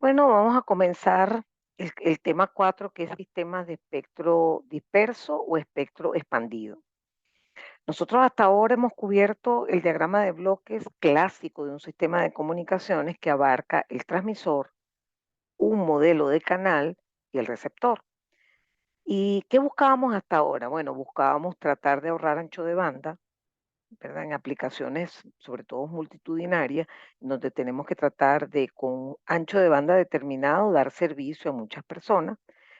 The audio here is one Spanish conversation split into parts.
Bueno, vamos a comenzar el tema 4, que es sistemas de espectro disperso o espectro expandido. Nosotros hasta ahora hemos cubierto el diagrama de bloques clásico de un sistema de comunicaciones que abarca el transmisor, un modelo de canal y el receptor. ¿Y qué buscábamos hasta ahora? Bueno, buscábamos tratar de ahorrar ancho de banda, ¿verdad? En aplicaciones, sobre todo multitudinarias, donde tenemos que tratar de, con un ancho de banda determinado, dar servicio a muchas personas,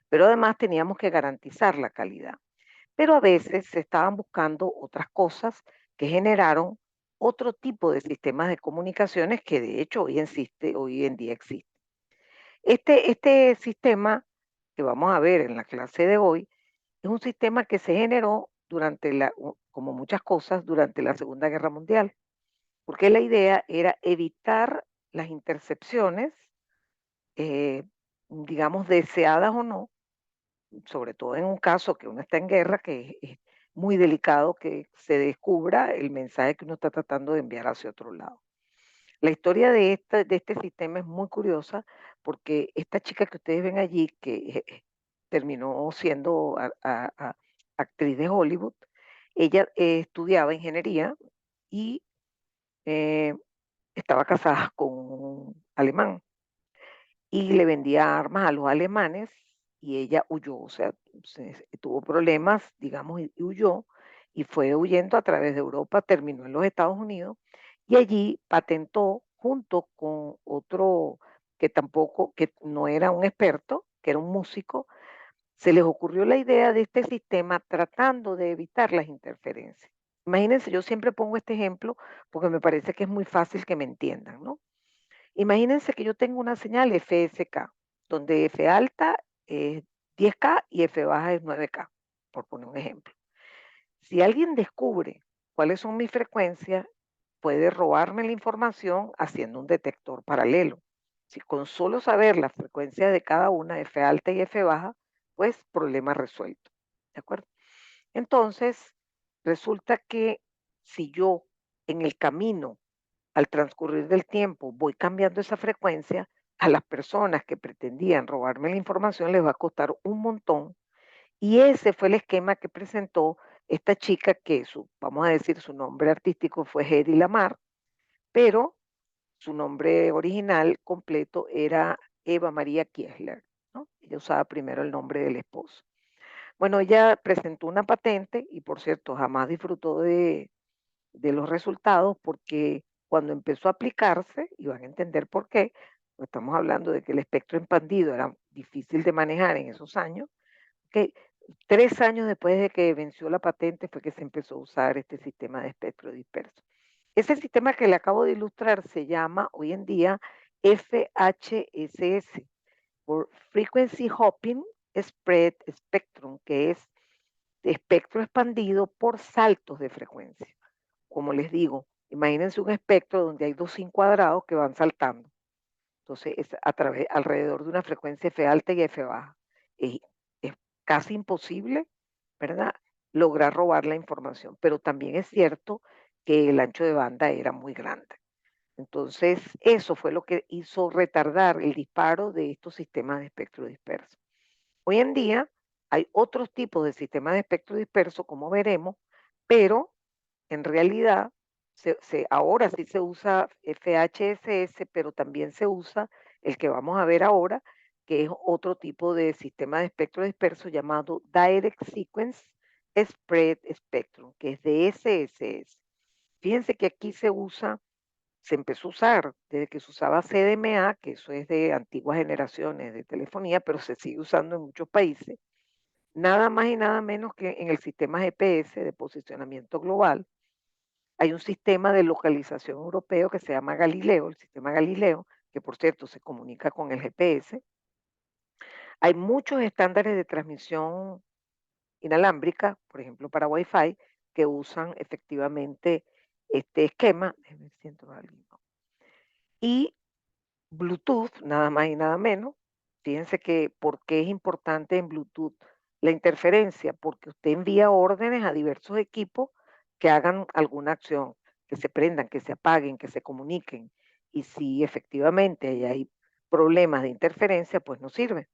pero además teníamos que garantizar la calidad. Pero a veces se estaban buscando otras cosas que generaron otro tipo de sistemas de comunicaciones que de hecho hoy en día existe. Este sistema que vamos a ver en la clase de hoy es un sistema que se generó como muchas cosas, durante la Segunda Guerra Mundial, porque la idea era evitar las intercepciones, eh, digamos, deseadas o no, sobre todo en un caso que uno está en guerra, que es muy delicado que se descubra el mensaje que uno está tratando de enviar hacia otro lado. La historia de este sistema es muy curiosa porque esta chica que ustedes ven allí, que terminó siendo actriz de Hollywood, ella estudiaba ingeniería y eh, estaba casada con un alemán y le vendía armas a los alemanes y ella huyó, o sea, tuvo problemas, digamos, y huyó y fue huyendo a través de Europa, terminó en los Estados Unidos y allí patentó junto con otro que no era un experto, que era un músico, se les ocurrió la idea de este sistema tratando de evitar las interferencias. Imagínense, yo siempre pongo este ejemplo porque me parece que es muy fácil que me entiendan, ¿no? Imagínense que yo tengo una señal FSK, donde F alta es 10K y F baja es 9K, por poner un ejemplo. Si alguien descubre cuáles son mis frecuencias, puede robarme la información haciendo un detector paralelo. Si con solo saber la frecuencia de cada una, F alta y F baja, pues problema resuelto. ¿De acuerdo? Entonces, resulta que si yo en el camino al transcurrir del tiempo voy cambiando esa frecuencia, a las personas que pretendían robarme la información les va a costar un montón. Y ese fue el esquema que presentó esta chica que vamos a decir, su nombre artístico fue Hedy Lamar, pero su nombre original completo era Eva María Kiesler, ¿no? Ella usaba primero el nombre del esposo. Bueno, ella presentó una patente y por cierto jamás disfrutó de los resultados porque cuando empezó a aplicarse, y van a entender por qué, pues estamos hablando de que el espectro expandido era difícil de manejar en esos años, que 3 años después de que venció la patente fue que se empezó a usar este sistema de espectro disperso. Ese sistema que le acabo de ilustrar se llama hoy en día FHSS, por Frequency Hopping Spread Spectrum, que es espectro expandido por saltos de frecuencia. Como les digo, imagínense un espectro donde hay dos sin cuadrados que van saltando. Entonces, es alrededor de una frecuencia F alta y F baja. Es, es casi imposible, ¿verdad? Lograr robar la información, pero también es cierto que el ancho de banda era muy grande. Entonces, eso fue lo que hizo retardar el disparo de estos sistemas de espectro disperso. Hoy en día hay otros tipos de sistemas de espectro disperso, como veremos, pero en realidad, ahora sí se usa FHSS, pero también se usa el que vamos a ver ahora, que es otro tipo de sistema de espectro disperso llamado Direct Sequence Spread Spectrum, que es de SSS. Fíjense que aquí se empezó a usar desde que se usaba CDMA, que eso es de antiguas generaciones de telefonía, pero se sigue usando en muchos países, nada más y nada menos que en el sistema GPS de posicionamiento global. Hay un sistema de localización europeo que se llama Galileo, el sistema Galileo, que por cierto se comunica con el GPS. Hay muchos estándares de transmisión inalámbrica, por ejemplo para Wi-Fi, que usan efectivamente este esquema. Déjenme ver si entro a alguien, ¿no? Y Bluetooth, nada más y nada menos. Fíjense que por qué es importante en Bluetooth la interferencia, porque usted envía órdenes a diversos equipos que hagan alguna acción, que se prendan, que se apaguen, que se comuniquen. Y si efectivamente hay problemas de interferencia, pues no sirve.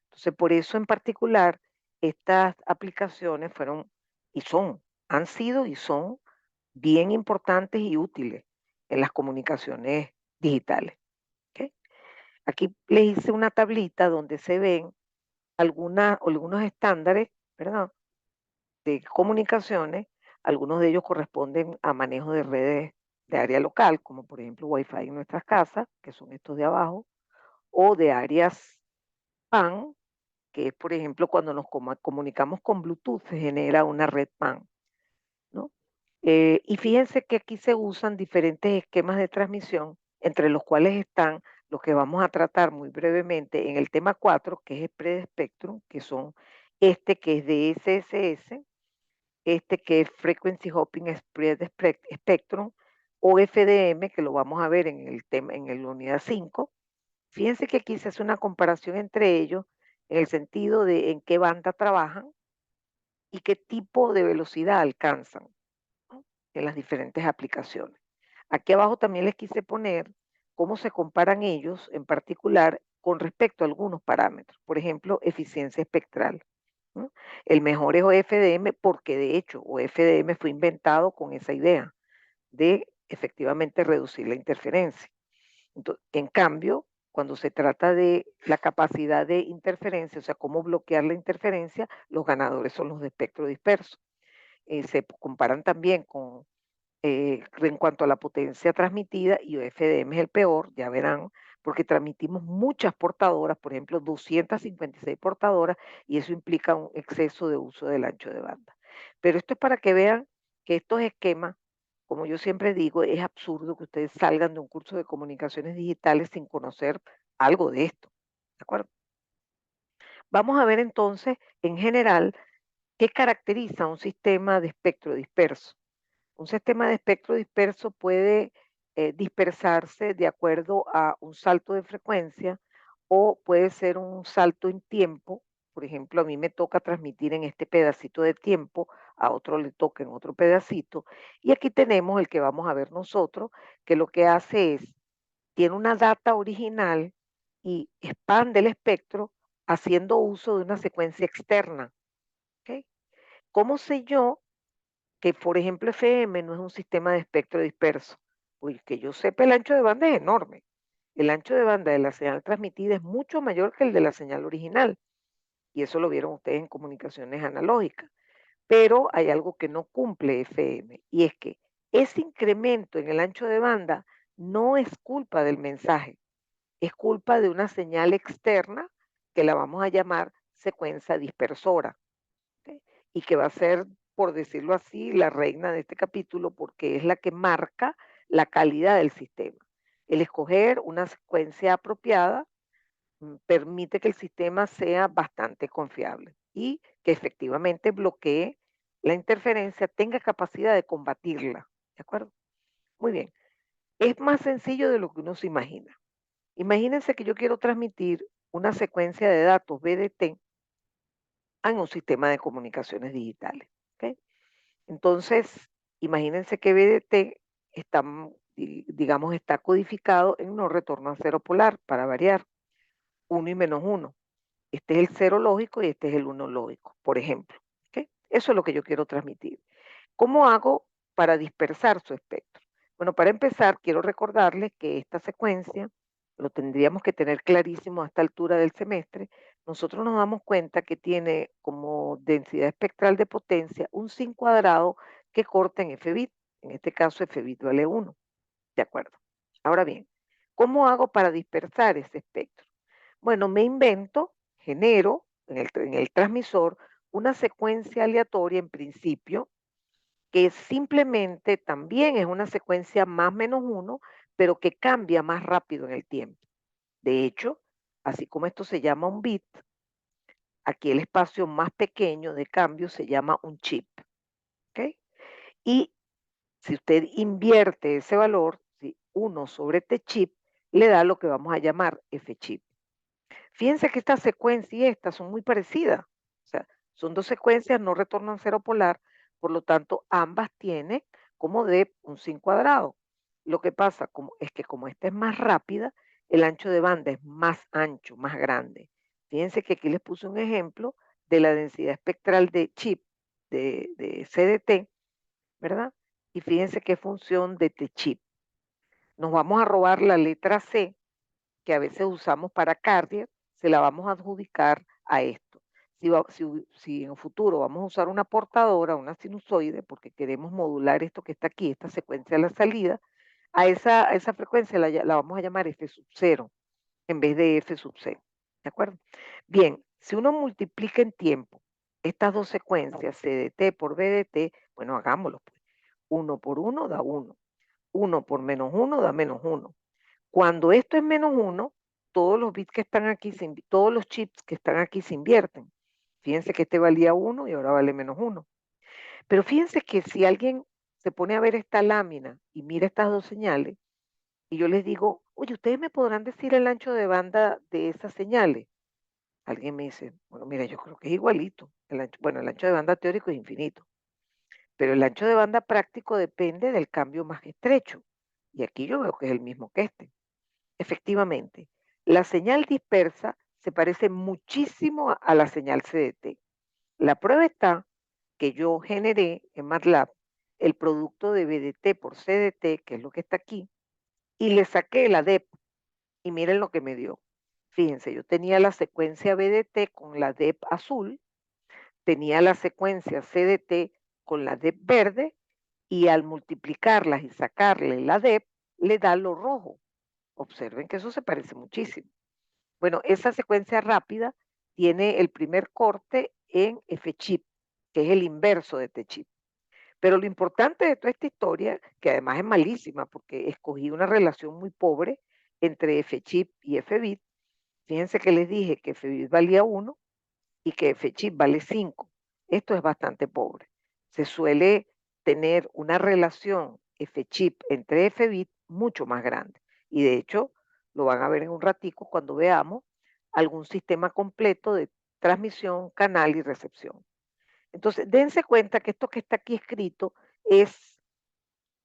Entonces, por eso en particular, estas aplicaciones fueron y son, han sido y son bien importantes y útiles en las comunicaciones digitales. ¿Ok? Aquí les hice una tablita donde se ven algunos estándares, ¿verdad? De comunicaciones, algunos de ellos corresponden a manejo de redes de área local, como por ejemplo Wi-Fi en nuestras casas, que son estos de abajo, o de áreas PAN, que es por ejemplo cuando nos comunicamos con Bluetooth se genera una red PAN, ¿no? Y fíjense que aquí se usan diferentes esquemas de transmisión, entre los cuales están los que vamos a tratar muy brevemente en el tema 4, que es el Spread Spectrum, que son este que es de SSS, este que es Frequency Hopping Spectrum, o FDM, que lo vamos a ver en el tema, en la unidad 5. Fíjense que aquí se hace una comparación entre ellos en el sentido de en qué banda trabajan y qué tipo de velocidad alcanzan, ¿no? En las diferentes aplicaciones. Aquí abajo también les quise poner cómo se comparan ellos en particular con respecto a algunos parámetros, por ejemplo, eficiencia espectral, ¿no? El mejor es OFDM porque de hecho OFDM fue inventado con esa idea de efectivamente reducir la interferencia. En cambio, cuando se trata de la capacidad de interferencia, o sea, cómo bloquear la interferencia, los ganadores son los de espectro disperso. Se comparan también con en cuanto a la potencia transmitida, y FDM es el peor, ya verán, porque transmitimos muchas portadoras, por ejemplo, 256 portadoras, y eso implica un exceso de uso del ancho de banda. Pero esto es para que vean que estos esquemas, como yo siempre digo, es absurdo que ustedes salgan de un curso de comunicaciones digitales sin conocer algo de esto. ¿De acuerdo? Vamos a ver entonces, en general, qué caracteriza un sistema de espectro disperso. Un sistema de espectro disperso puede dispersarse de acuerdo a un salto de frecuencia o puede ser un salto en tiempo. Por ejemplo, a mí me toca transmitir en este pedacito de tiempo, a otro le toca en otro pedacito. Y aquí tenemos el que vamos a ver nosotros, que lo que hace es, tiene una data original y expande el espectro haciendo uso de una secuencia externa. ¿Ok? ¿Cómo sé yo que, por ejemplo, FM no es un sistema de espectro disperso? Pues que yo sepa, el ancho de banda es enorme. El ancho de banda de la señal transmitida es mucho mayor que el de la señal original. Y eso lo vieron ustedes en comunicaciones analógicas. Pero hay algo que no cumple FM, y es que ese incremento en el ancho de banda no es culpa del mensaje, es culpa de una señal externa que la vamos a llamar secuencia dispersora. ¿Ok? Y que va a ser, por decirlo así, la reina de este capítulo, porque es la que marca la calidad del sistema. El escoger una secuencia apropiada permite que el sistema sea bastante confiable y que efectivamente bloquee la interferencia, tenga capacidad de combatirla. ¿De acuerdo? Muy bien. Es más sencillo de lo que uno se imagina. Imagínense que yo quiero transmitir una secuencia de datos BDT en un sistema de comunicaciones digitales. ¿Ok? Entonces, imagínense que BDT está, digamos, está codificado en no retorno a cero polar, para variar, uno y menos uno. Este es el cero lógico y este es el uno lógico, por ejemplo. ¿Ok? Eso es lo que yo quiero transmitir. ¿Cómo hago para dispersar su espectro? Bueno, para empezar, quiero recordarles que esta secuencia lo tendríamos que tener clarísimo a esta altura del semestre. Nosotros nos damos cuenta que tiene como densidad espectral de potencia un sin cuadrado que corta en F bit. En este caso, F bit vale 1. ¿De acuerdo? Ahora bien, ¿cómo hago para dispersar ese espectro? Bueno, me invento, genero en el transmisor una secuencia aleatoria en principio, que simplemente también es una secuencia más menos uno, pero que cambia más rápido en el tiempo. De hecho, así como esto se llama un bit, aquí el espacio más pequeño de cambio se llama un chip. ¿Ok? Y si usted invierte ese valor, si 1 sobre T chip, le da lo que vamos a llamar F chip. Fíjense que esta secuencia y esta son muy parecidas. O sea, son dos secuencias, no retornan cero polar, por lo tanto, ambas tienen como de un sin cuadrado. Lo que pasa es que como esta es más rápida, el ancho de banda es más ancho, más grande. Fíjense que aquí les puse un ejemplo de la densidad espectral de chip de CDT, ¿verdad? Y fíjense qué función de T-chip. Nos vamos a robar la letra C, que a veces usamos para cardiac, se la vamos a adjudicar a esto. Si en el futuro vamos a usar una portadora, una sinusoide, porque queremos modular esto que está aquí, esta secuencia de la salida, a esa frecuencia la vamos a llamar F sub 0 en vez de F sub C. ¿De acuerdo? Bien, si uno multiplica en tiempo estas dos secuencias, CDT por BDT, bueno, hagámoslo pues. 1 por 1 da 1. 1 por menos 1 da menos 1. Cuando esto es menos 1, todos los bits que están aquí, todos los chips que están aquí se invierten. Fíjense que este valía 1 y ahora vale menos 1. Pero fíjense que si alguien se pone a ver esta lámina y mira estas dos señales, y yo les digo, oye, ¿ustedes me podrán decir el ancho de banda de esas señales? Alguien me dice, bueno, mira, yo creo que es igualito. Bueno, el ancho de banda teórico es infinito, pero el ancho de banda práctico depende del cambio más estrecho. Y aquí yo veo que es el mismo que este. Efectivamente, la señal dispersa se parece muchísimo a la señal CDT. La prueba está que yo generé en MATLAB el producto de BDT por CDT, que es lo que está aquí, y le saqué la DEP y miren lo que me dio. Fíjense, yo tenía la secuencia BDT con la DEP azul, tenía la secuencia CDT con la DEP verde y al multiplicarlas y sacarle la DEP le da lo rojo. Observen que eso se parece muchísimo. Bueno, esa secuencia rápida tiene el primer corte en F-chip, que es el inverso de T-chip. Pero lo importante de toda esta historia, que además es malísima porque escogí una relación muy pobre entre F-chip y F-bit, fíjense que les dije que F-bit valía 1 y que F-chip vale 5. Esto es bastante pobre. Se suele tener una relación F-chip entre F-bit mucho más grande. Y de hecho, lo van a ver en un ratico cuando veamos algún sistema completo de transmisión, canal y recepción. Entonces, dense cuenta que esto que está aquí escrito es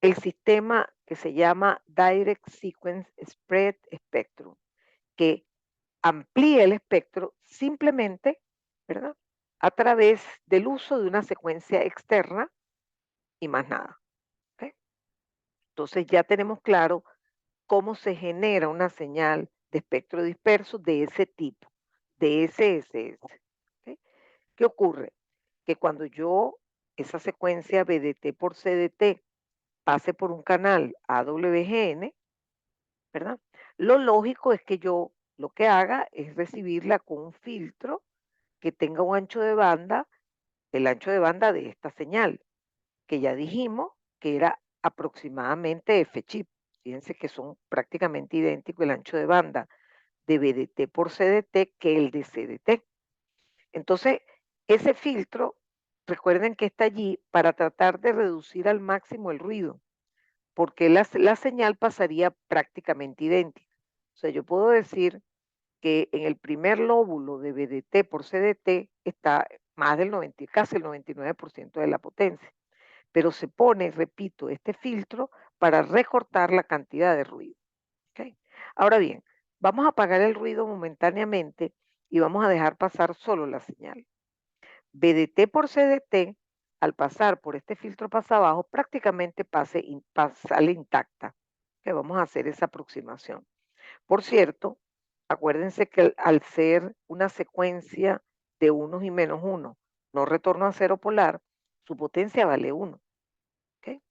el sistema que se llama Direct Sequence Spread Spectrum, que amplía el espectro simplemente, ¿verdad? A través del uso de una secuencia externa y más nada. ¿Ok? Entonces ya tenemos claro cómo se genera una señal de espectro disperso de ese tipo, de SSS. ¿Ok? ¿Qué ocurre? Que cuando yo, esa secuencia BDT por CDT, pase por un canal AWGN, ¿verdad? Lo lógico es que yo lo que haga es recibirla con un filtro que tenga un ancho de banda, el ancho de banda de esta señal, que ya dijimos que era aproximadamente F-chip. Fíjense que son prácticamente idénticos el ancho de banda de BDT por CDT que el de CDT. Entonces, ese filtro, recuerden que está allí para tratar de reducir al máximo el ruido, porque la señal pasaría prácticamente idéntica. O sea, yo puedo decir que en el primer lóbulo de BDT por CDT está más del 90, casi el 99% de la potencia, pero se pone, repito, este filtro para recortar la cantidad de ruido. ¿Okay? Ahora bien, vamos a apagar el ruido momentáneamente y vamos a dejar pasar solo la señal. BDT por CDT, al pasar por este filtro pasa abajo, prácticamente sale intacta. Que vamos a hacer esa aproximación. Por cierto, acuérdense que al ser una secuencia de unos y menos uno, no retorno a cero polar, su potencia vale 1. ¿Okay?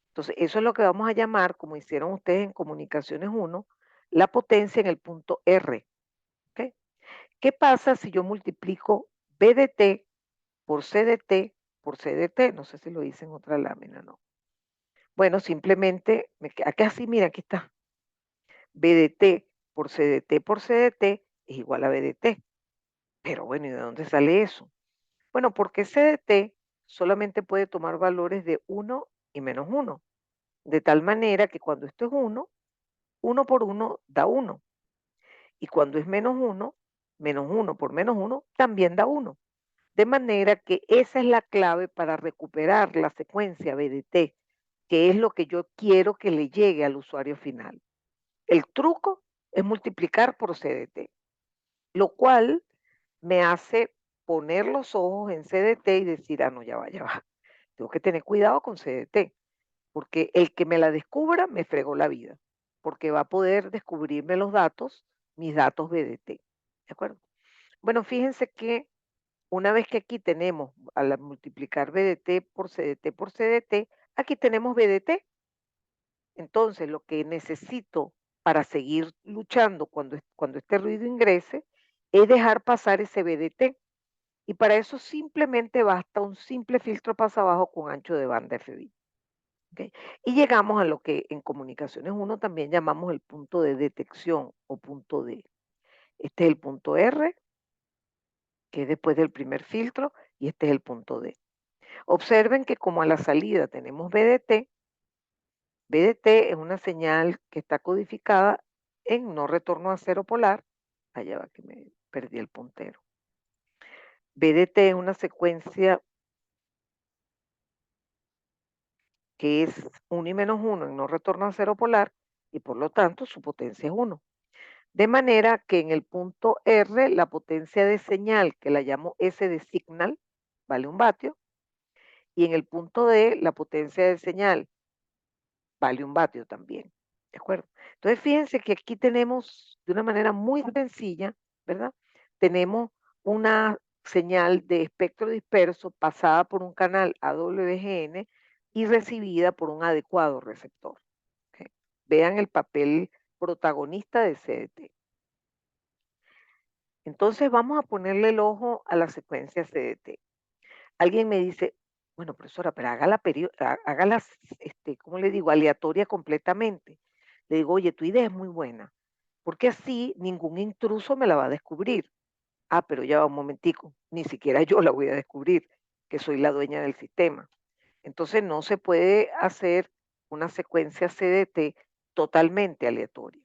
Entonces, eso es lo que vamos a llamar, como hicieron ustedes en comunicaciones 1, la potencia en el punto R. ¿Okay? ¿Qué pasa si yo multiplico BDT por CDT por CDT? No sé si lo hice en otra lámina, ¿no? Bueno, simplemente, aquí así, mira, aquí está. BDT por CDT es igual a BDT. Pero bueno, ¿y de dónde sale eso? Bueno, porque CDT solamente puede tomar valores de 1 y menos 1. De tal manera que cuando esto es 1, 1 por 1 da 1. Y cuando es menos 1 por menos 1 también da 1. De manera que esa es la clave para recuperar la secuencia BDT, que es lo que yo quiero que le llegue al usuario final. El truco es multiplicar por CDT, lo cual me hace poner los ojos en CDT y decir, ah, no, ya va. Tengo que tener cuidado con CDT, porque el que me la descubra me fregó la vida, porque va a poder descubrirme los datos, mis datos BDT. ¿De acuerdo? Bueno, fíjense que una vez que aquí tenemos, al multiplicar BDT por CDT, aquí tenemos BDT. Entonces, lo que necesito para seguir luchando cuando este ruido ingrese es dejar pasar ese BDT. Y para eso simplemente basta un simple filtro pasabajo con ancho de banda FBIT. ¿Ok? Y llegamos a lo que en comunicaciones uno también llamamos el punto de detección o punto D. Este es el punto R, que es después del primer filtro, y este es el punto D. Observen que como a la salida tenemos BDT, BDT es una señal que está codificada en no retorno a cero polar. Allá va que me perdí el puntero. BDT es una secuencia que es 1 y menos 1 en no retorno a cero polar y por lo tanto su potencia es 1. De manera que en el punto R la potencia de señal, que la llamo S de signal, vale 1 vatio, y en el punto D la potencia de señal vale 1 vatio también. ¿De acuerdo? Entonces fíjense que aquí tenemos de una manera muy sencilla, ¿verdad? Tenemos una señal de espectro disperso pasada por un canal AWGN y recibida por un adecuado receptor. ¿Ok? Vean el papel protagonista de CDT. Entonces vamos a ponerle el ojo a la secuencia CDT. Alguien me dice, bueno, profesora, pero hágala, ¿cómo le digo? Aleatoria completamente. Le digo, oye, tu idea es muy buena, porque así ningún intruso me la va a descubrir. Ah, pero ya va un momentico, ni siquiera yo la voy a descubrir, que soy la dueña del sistema. Entonces no se puede hacer una secuencia CDT totalmente aleatoria.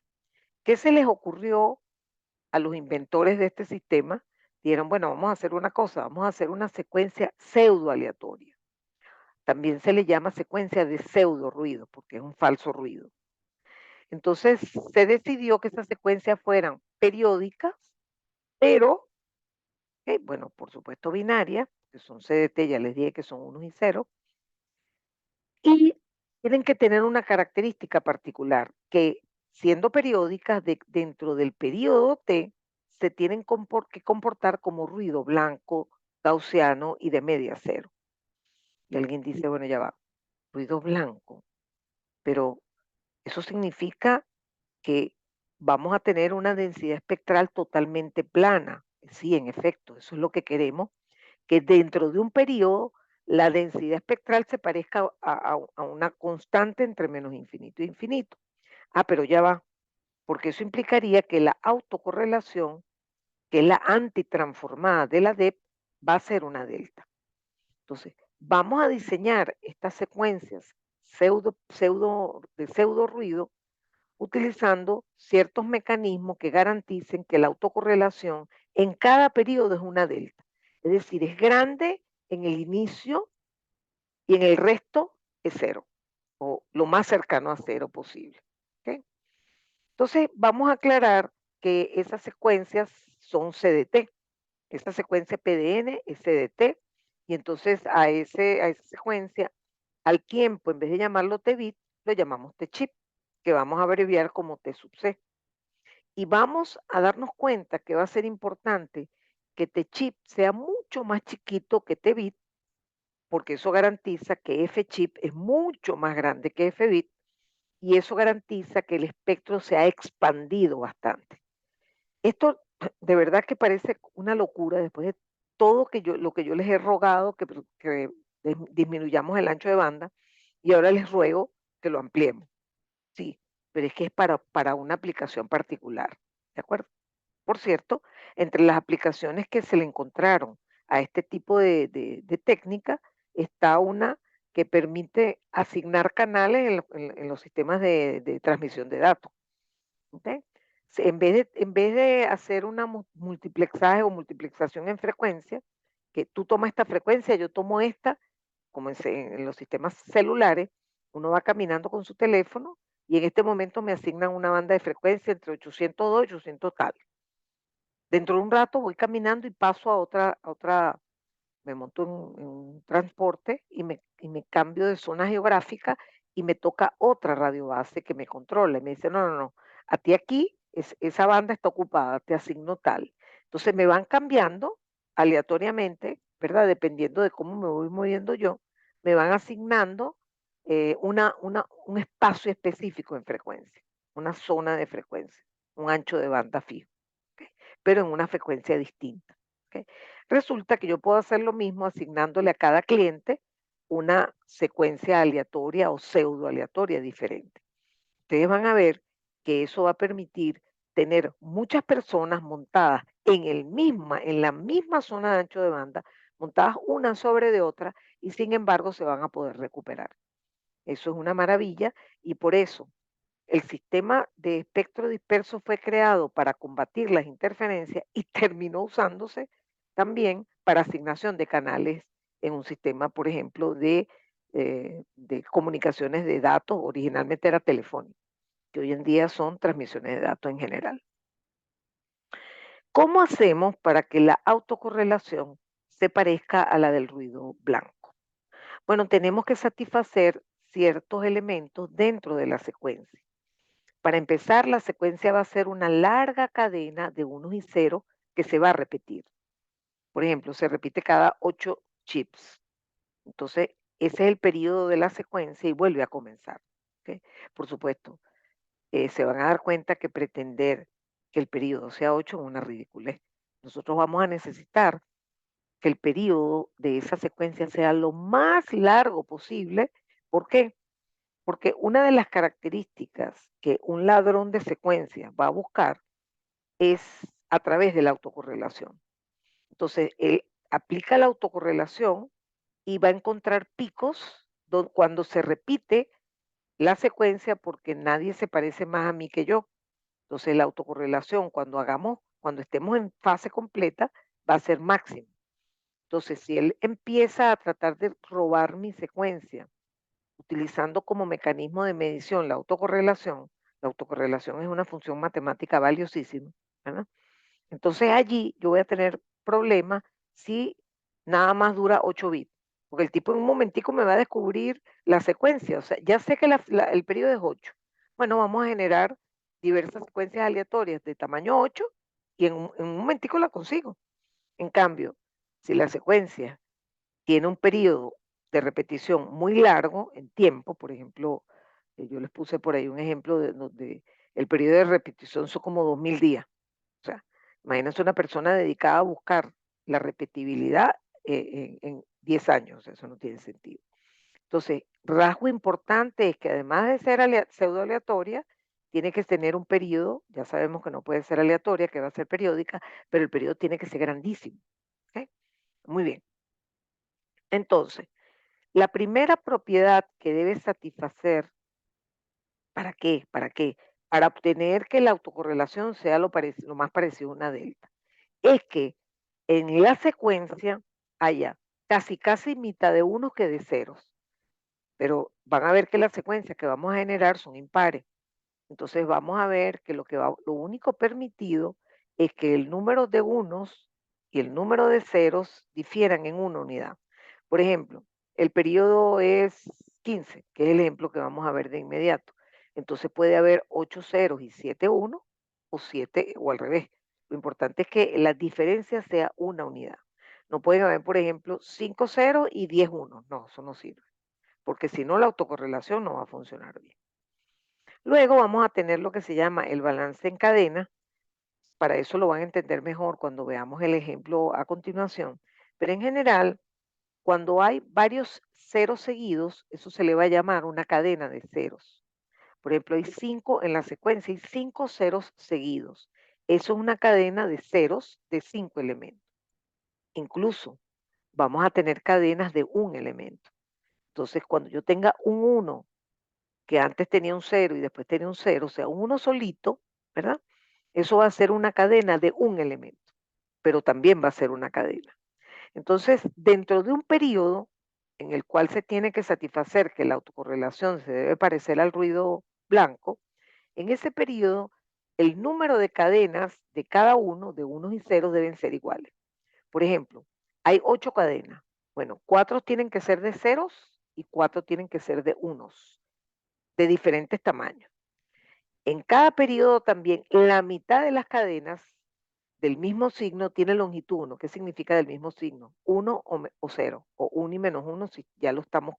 ¿Qué se les ocurrió a los inventores de este sistema? Dijeron, bueno, vamos a hacer una cosa, vamos a hacer una secuencia pseudo aleatoria. También se le llama secuencia de pseudo ruido, porque es un falso ruido. Entonces se decidió que esas secuencias fueran periódicas, pero, bueno, por supuesto binarias, que son CDT, ya les dije que son unos y ceros, y tienen que tener una característica particular, que siendo periódicas, dentro del periodo T, se tienen que comportar como ruido blanco, gaussiano y de media cero. Y alguien dice, bueno, ya va, ruido blanco, pero eso significa que vamos a tener una densidad espectral totalmente plana. Sí, en efecto, eso es lo que queremos, que dentro de un periodo la densidad espectral se parezca a una constante entre menos infinito e infinito. Ah, pero ya va, porque eso implicaría que la autocorrelación, que es la antitransformada de la DEP, va a ser una delta. Entonces, vamos a diseñar estas secuencias de pseudo ruido utilizando ciertos mecanismos que garanticen que la autocorrelación en cada periodo es una delta. Es decir, es grande en el inicio y en el resto es cero, o lo más cercano a cero posible. ¿Ok? Entonces, vamos a aclarar que esas secuencias son CDT. Esta secuencia PDN es CDT, y entonces a esa secuencia, al tiempo, en vez de llamarlo T-bit, lo llamamos T-chip, que vamos a abreviar como T sub C. Y vamos a darnos cuenta que va a ser importante que T-chip sea mucho más chiquito que T-bit, porque eso garantiza que F-chip es mucho más grande que F-bit, y eso garantiza que el espectro se ha expandido bastante. Esto de verdad que parece una locura después de todo lo que yo les he rogado que disminuyamos el ancho de banda, y ahora les ruego que lo ampliemos. Sí, pero es que es para una aplicación particular, ¿de acuerdo? Por cierto, entre las aplicaciones que se le encontraron a este tipo de técnica está una que permite asignar canales en los sistemas de transmisión de datos. ¿Ok? En vez de hacer una multiplexaje o multiplexación en frecuencia, que tú tomas esta frecuencia, yo tomo esta, como en los sistemas celulares, uno va caminando con su teléfono y en este momento me asignan una banda de frecuencia entre 802 y 800 tal. Dentro de un rato voy caminando y paso a otra, me monto en un transporte y me cambio de zona geográfica y me toca otra radio base que me controla. Y me dice, no, no, no, a ti aquí esa banda está ocupada, te asigno tal. Entonces me van cambiando aleatoriamente, ¿verdad? Dependiendo de cómo me voy moviendo yo, me van asignando un espacio específico en frecuencia, una zona de frecuencia, un ancho de banda fijo, ¿ok? Pero en una frecuencia distinta. ¿Ok? Resulta que yo puedo hacer lo mismo asignándole a cada cliente una secuencia aleatoria o pseudo aleatoria diferente. Ustedes van a ver que eso va a permitir tener muchas personas montadas en la misma zona de ancho de banda, montadas una sobre de otra y sin embargo se van a poder recuperar. Eso es una maravilla y por eso el sistema de espectro disperso fue creado para combatir las interferencias y terminó usándose también para asignación de canales en un sistema, por ejemplo, de comunicaciones de datos, originalmente era telefónico, que hoy en día son transmisiones de datos en general. ¿Cómo hacemos para que la autocorrelación se parezca a la del ruido blanco? Bueno, tenemos que satisfacer ciertos elementos dentro de la secuencia. Para empezar, la secuencia va a ser una larga cadena de unos y ceros que se va a repetir. Por ejemplo, se repite cada 8 chips. Entonces, ese es el periodo de la secuencia y vuelve a comenzar. ¿Ok? Por supuesto, se van a dar cuenta que pretender que el periodo sea 8 es una ridiculez. Nosotros vamos a necesitar que el periodo de esa secuencia sea lo más largo posible. ¿Por qué? Porque una de las características que un ladrón de secuencia va a buscar es a través de la autocorrelación. Entonces, él aplica la autocorrelación y va a encontrar picos cuando se repite la secuencia porque nadie se parece más a mí que yo. Entonces, la autocorrelación cuando estemos en fase completa, va a ser máxima. Entonces, si él empieza a tratar de robar mi secuencia utilizando como mecanismo de medición la autocorrelación es una función matemática valiosísima, ¿verdad? Entonces allí yo voy a tener problemas si nada más dura 8 bits, porque el tipo en un momentico me va a descubrir la secuencia, o sea, ya sé que el periodo es 8. Bueno, vamos a generar diversas secuencias aleatorias de tamaño 8 y en un momentico la consigo. En cambio, si la secuencia tiene un periodo de repetición muy largo en tiempo, por ejemplo, yo les puse por ahí un ejemplo de donde el periodo de repetición son como 2000 días. O sea, imagínense una persona dedicada a buscar la repetibilidad en 10 años, eso no tiene sentido. Entonces, rasgo importante es que además de ser pseudo aleatoria, tiene que tener un periodo, ya sabemos que no puede ser aleatoria, que va a ser periódica, pero el periodo tiene que ser grandísimo. ¿Ok? Muy bien. Entonces, la primera propiedad que debe satisfacer, ¿para qué? ¿Para qué? Para obtener que la autocorrelación sea lo más parecido a una delta. Es que en la secuencia haya casi mitad de unos que de ceros, pero van a ver que las secuencias que vamos a generar son impares. Entonces vamos a ver que lo único permitido es que el número de unos y el número de ceros difieran en una unidad. Por ejemplo, el periodo es 15, que es el ejemplo que vamos a ver de inmediato. Entonces puede haber 8 ceros y 7 unos o 7 o al revés. Lo importante es que la diferencia sea una unidad. No pueden haber, por ejemplo, 5 ceros y 10 unos. No, eso no sirve, porque si no la autocorrelación no va a funcionar bien. Luego vamos a tener lo que se llama el balance en cadena. Para eso lo van a entender mejor cuando veamos el ejemplo a continuación. Pero en general, cuando hay varios ceros seguidos, eso se le va a llamar una cadena de ceros. Por ejemplo, hay 5 en la secuencia, hay 5 ceros seguidos. Eso es una cadena de ceros de 5 elementos. Incluso vamos a tener cadenas de un elemento. Entonces, cuando yo tenga un uno que antes tenía un cero y después tenía un cero, o sea, un uno solito, ¿verdad? Eso va a ser una cadena de un elemento, pero también va a ser una cadena. Entonces, dentro de un periodo en el cual se tiene que satisfacer que la autocorrelación se debe parecer al ruido blanco, en ese periodo el número de cadenas de cada uno, de unos y ceros, deben ser iguales. Por ejemplo, hay 8 cadenas. Bueno, 4 tienen que ser de ceros y 4 tienen que ser de unos, de diferentes tamaños. En cada periodo también la mitad de las cadenas del mismo signo tiene longitud 1. ¿Qué significa del mismo signo? 1 o 0, o 1 y menos 1 si ya lo estamos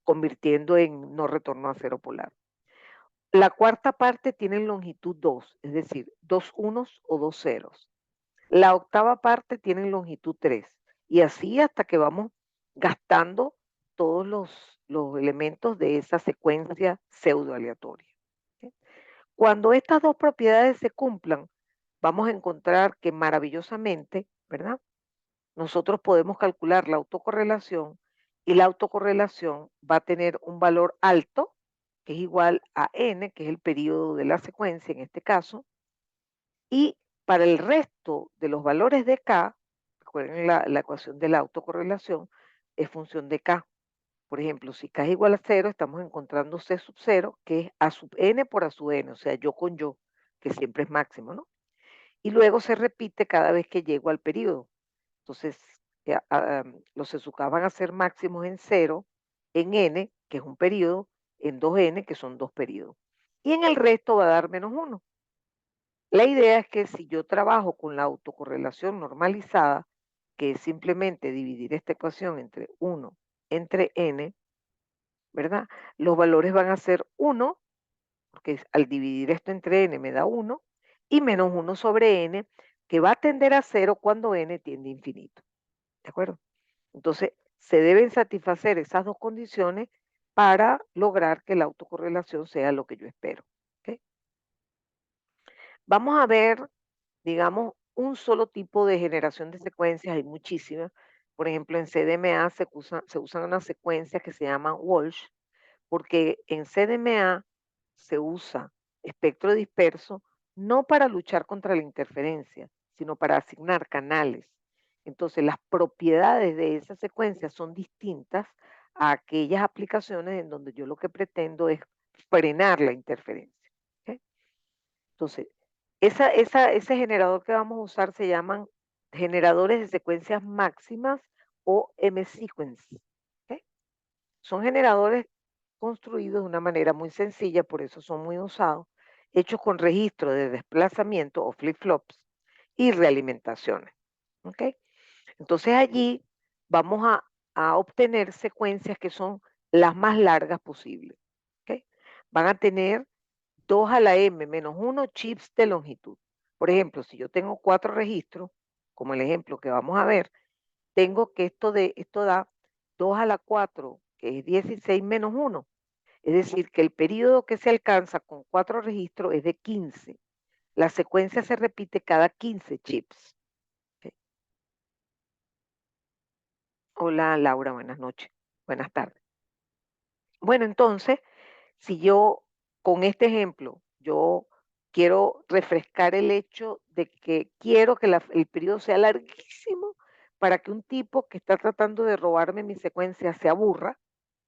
convirtiendo en no retorno a cero polar. La cuarta parte tiene longitud 2, es decir, 2 unos o 2 ceros. La octava parte tiene longitud 3 y así hasta que vamos gastando todos los elementos de esa secuencia pseudo aleatoria. ¿Sí? Cuando estas dos propiedades se cumplan, vamos a encontrar que maravillosamente, ¿verdad? Nosotros podemos calcular la autocorrelación y la autocorrelación va a tener un valor alto, que es igual a n, que es el periodo de la secuencia en este caso, y para el resto de los valores de k, recuerden la ecuación de la autocorrelación, es función de k. Por ejemplo, si k es igual a 0, estamos encontrando c sub 0, que es a sub n por a sub n, o sea, yo con yo, que siempre es máximo, ¿no? Y luego se repite cada vez que llego al periodo. Entonces, los c sub k van a ser máximos en 0, en n, que es un periodo, en 2n, que son dos periodos. Y en el resto va a dar menos 1. La idea es que si yo trabajo con la autocorrelación normalizada, que es simplemente dividir esta ecuación entre 1 entre n, ¿verdad? Los valores van a ser 1, porque al dividir esto entre n me da 1, y menos 1 sobre n, que va a tender a 0 cuando n tiende a infinito. ¿De acuerdo? Entonces, se deben satisfacer esas dos condiciones para lograr que la autocorrelación sea lo que yo espero. ¿Ok? Vamos a ver, digamos, un solo tipo de generación de secuencias, hay muchísimas. Por ejemplo, en CDMA se usan unas secuencias que se llaman Walsh, porque en CDMA se usa espectro disperso no para luchar contra la interferencia, sino para asignar canales. Entonces, las propiedades de esa secuencia son distintas a aquellas aplicaciones en donde yo lo que pretendo es frenar la interferencia. ¿Ok? Entonces, ese generador que vamos a usar se llaman generadores de secuencias máximas o M-sequence. ¿Ok? Son generadores construidos de una manera muy sencilla, por eso son muy usados, hechos con registro de desplazamiento o flip-flops y realimentaciones. ¿Ok? Entonces allí vamos a obtener secuencias que son las más largas posibles. ¿Ok? Van a tener 2 a la m menos 1 chips de longitud. Por ejemplo, si yo tengo 4 registros, como el ejemplo que vamos a ver, tengo que esto da 2 a la 4, que es 16 menos 1. Es decir, que el periodo que se alcanza con 4 registros es de 15. La secuencia se repite cada 15 chips. ¿Ok? Hola Laura, buenas noches. Buenas tardes. Bueno, entonces, si yo con este ejemplo, yo quiero refrescar el hecho de que quiero que el periodo sea larguísimo para que un tipo que está tratando de robarme mi secuencia se aburra.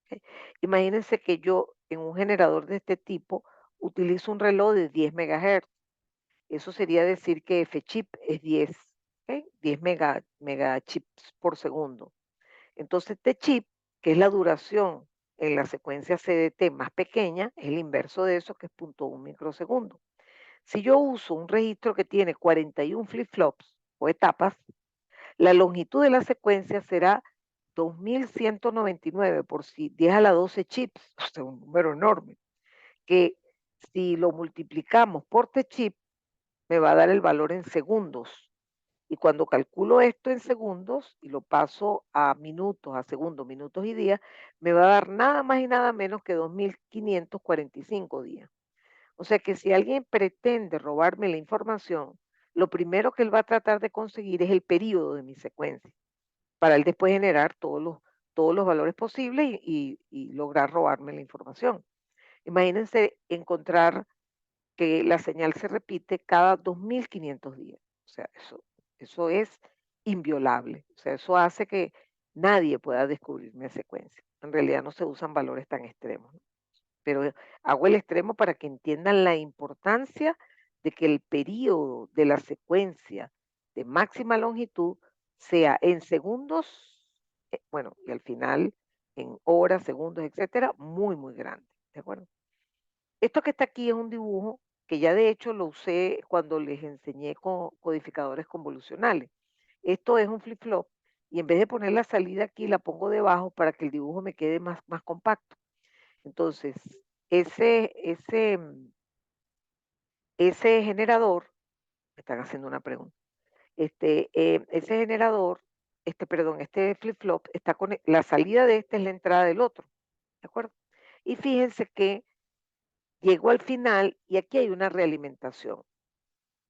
¿Ok? Imagínense que yo en un generador de este tipo utilizo un reloj de 10 megahertz. Eso sería decir que F-chip es 10, ¿ok? 10 megachips por segundo. Entonces, este chip, que es la duración en la secuencia CDT más pequeña, es el inverso de eso, que es 0.1 microsegundo. Si yo uso un registro que tiene 41 flip-flops o etapas, la longitud de la secuencia será 2199 por 10 a la 12 chips, o sea, un número enorme, que si lo multiplicamos por T chip, me va a dar el valor en segundos. Y cuando calculo esto en segundos y lo paso a minutos, a segundos, minutos y días, me va a dar nada más y nada menos que 2545 días. O sea que si alguien pretende robarme la información, lo primero que él va a tratar de conseguir es el periodo de mi secuencia, para él después generar todos los valores posibles y lograr robarme la información. Imagínense encontrar que la señal se repite cada 2500 días. O sea, eso es inviolable. O sea, eso hace que nadie pueda descubrir mi secuencia. En realidad no se usan valores tan extremos, ¿no? pero hago el extremo para que entiendan la importancia de que el periodo de la secuencia de máxima longitud sea en segundos, bueno, y al final en horas, segundos, etcétera, muy, muy grande, ¿de acuerdo? Esto que está aquí es un dibujo que ya de hecho lo usé cuando les enseñé codificadores convolucionales. Esto es un flip-flop y en vez de poner la salida aquí, la pongo debajo para que el dibujo me quede más compacto. Entonces, ese generador, me están haciendo una pregunta, ese generador, perdón, este flip-flop está la salida de este es la entrada del otro, ¿de acuerdo? Y fíjense que llegó al final y aquí hay una realimentación.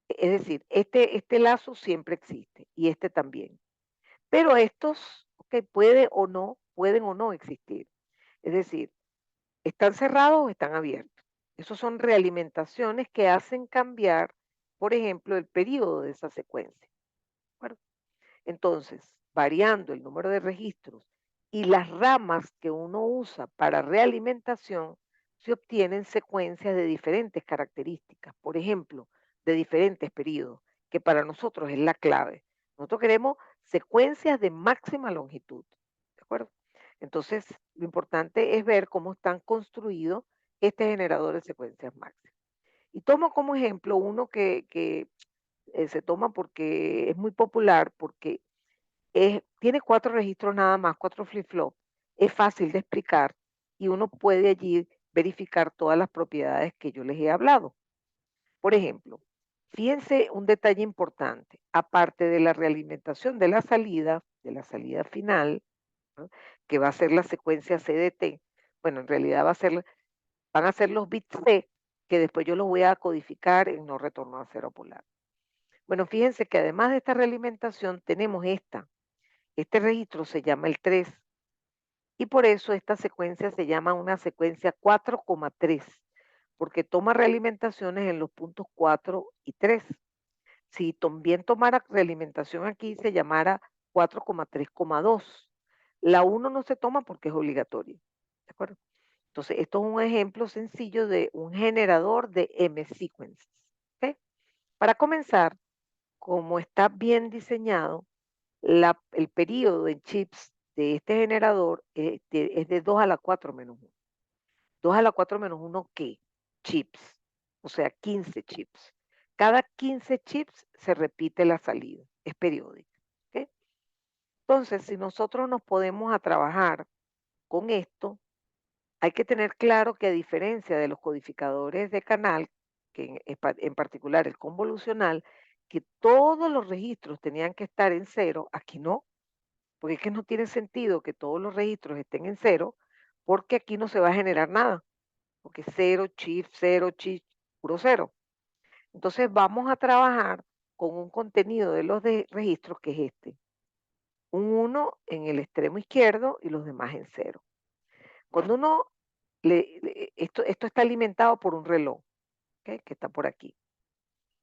Es decir, este lazo siempre existe y este también. Pero estos, pueden o no existir. Es decir, ¿están cerrados o están abiertos? Esos son realimentaciones que hacen cambiar, por ejemplo, el periodo de esa secuencia. ¿De acuerdo? Entonces, variando el número de registros y las ramas que uno usa para realimentación, se obtienen secuencias de diferentes características, por ejemplo, de diferentes periodos, que para nosotros es la clave. Nosotros queremos secuencias de máxima longitud, ¿de acuerdo? Entonces, lo importante es ver cómo están construidos este generador de secuencias máximas. Y tomo como ejemplo uno que se toma porque es muy popular, porque tiene 4 registros nada más, 4 flip-flop, es fácil de explicar y uno puede allí verificar todas las propiedades que yo les he hablado. Por ejemplo, fíjense un detalle importante, aparte de la realimentación de la salida final, ¿no? Que va a ser la secuencia CDT, bueno, en realidad van a ser los bits C, que después yo los voy a codificar en no retorno a cero polar. Bueno, fíjense que además de esta realimentación tenemos este registro se llama el 3 y por eso esta secuencia se llama una secuencia 4,3 porque toma realimentaciones en los puntos 4 y 3. Si también tomara realimentación aquí, se llamara 4,3,2. La uno no se toma porque es obligatoria. ¿De acuerdo? Entonces, esto es un ejemplo sencillo de un generador de M-sequences. ¿Ok? Para comenzar, como está bien diseñado, el periodo en chips de este generador es de 2 a la 4 menos 1. 2 a la 4 menos 1, ¿qué? Chips, o sea, 15 chips. Cada 15 chips se repite la salida, es periódica. ¿Ok? Entonces, si nosotros nos podemos a trabajar con esto, hay que tener claro que a diferencia de los codificadores de canal, que en particular el convolucional, que todos los registros tenían que estar en cero, aquí no, porque es que no tiene sentido que todos los registros estén en cero, porque aquí no se va a generar nada, porque cero, chip, puro cero. Entonces vamos a trabajar con un contenido de los registros que es este, un 1 en el extremo izquierdo y los demás en cero. Cuando uno, esto está alimentado por un reloj, ¿ok? Que está por aquí.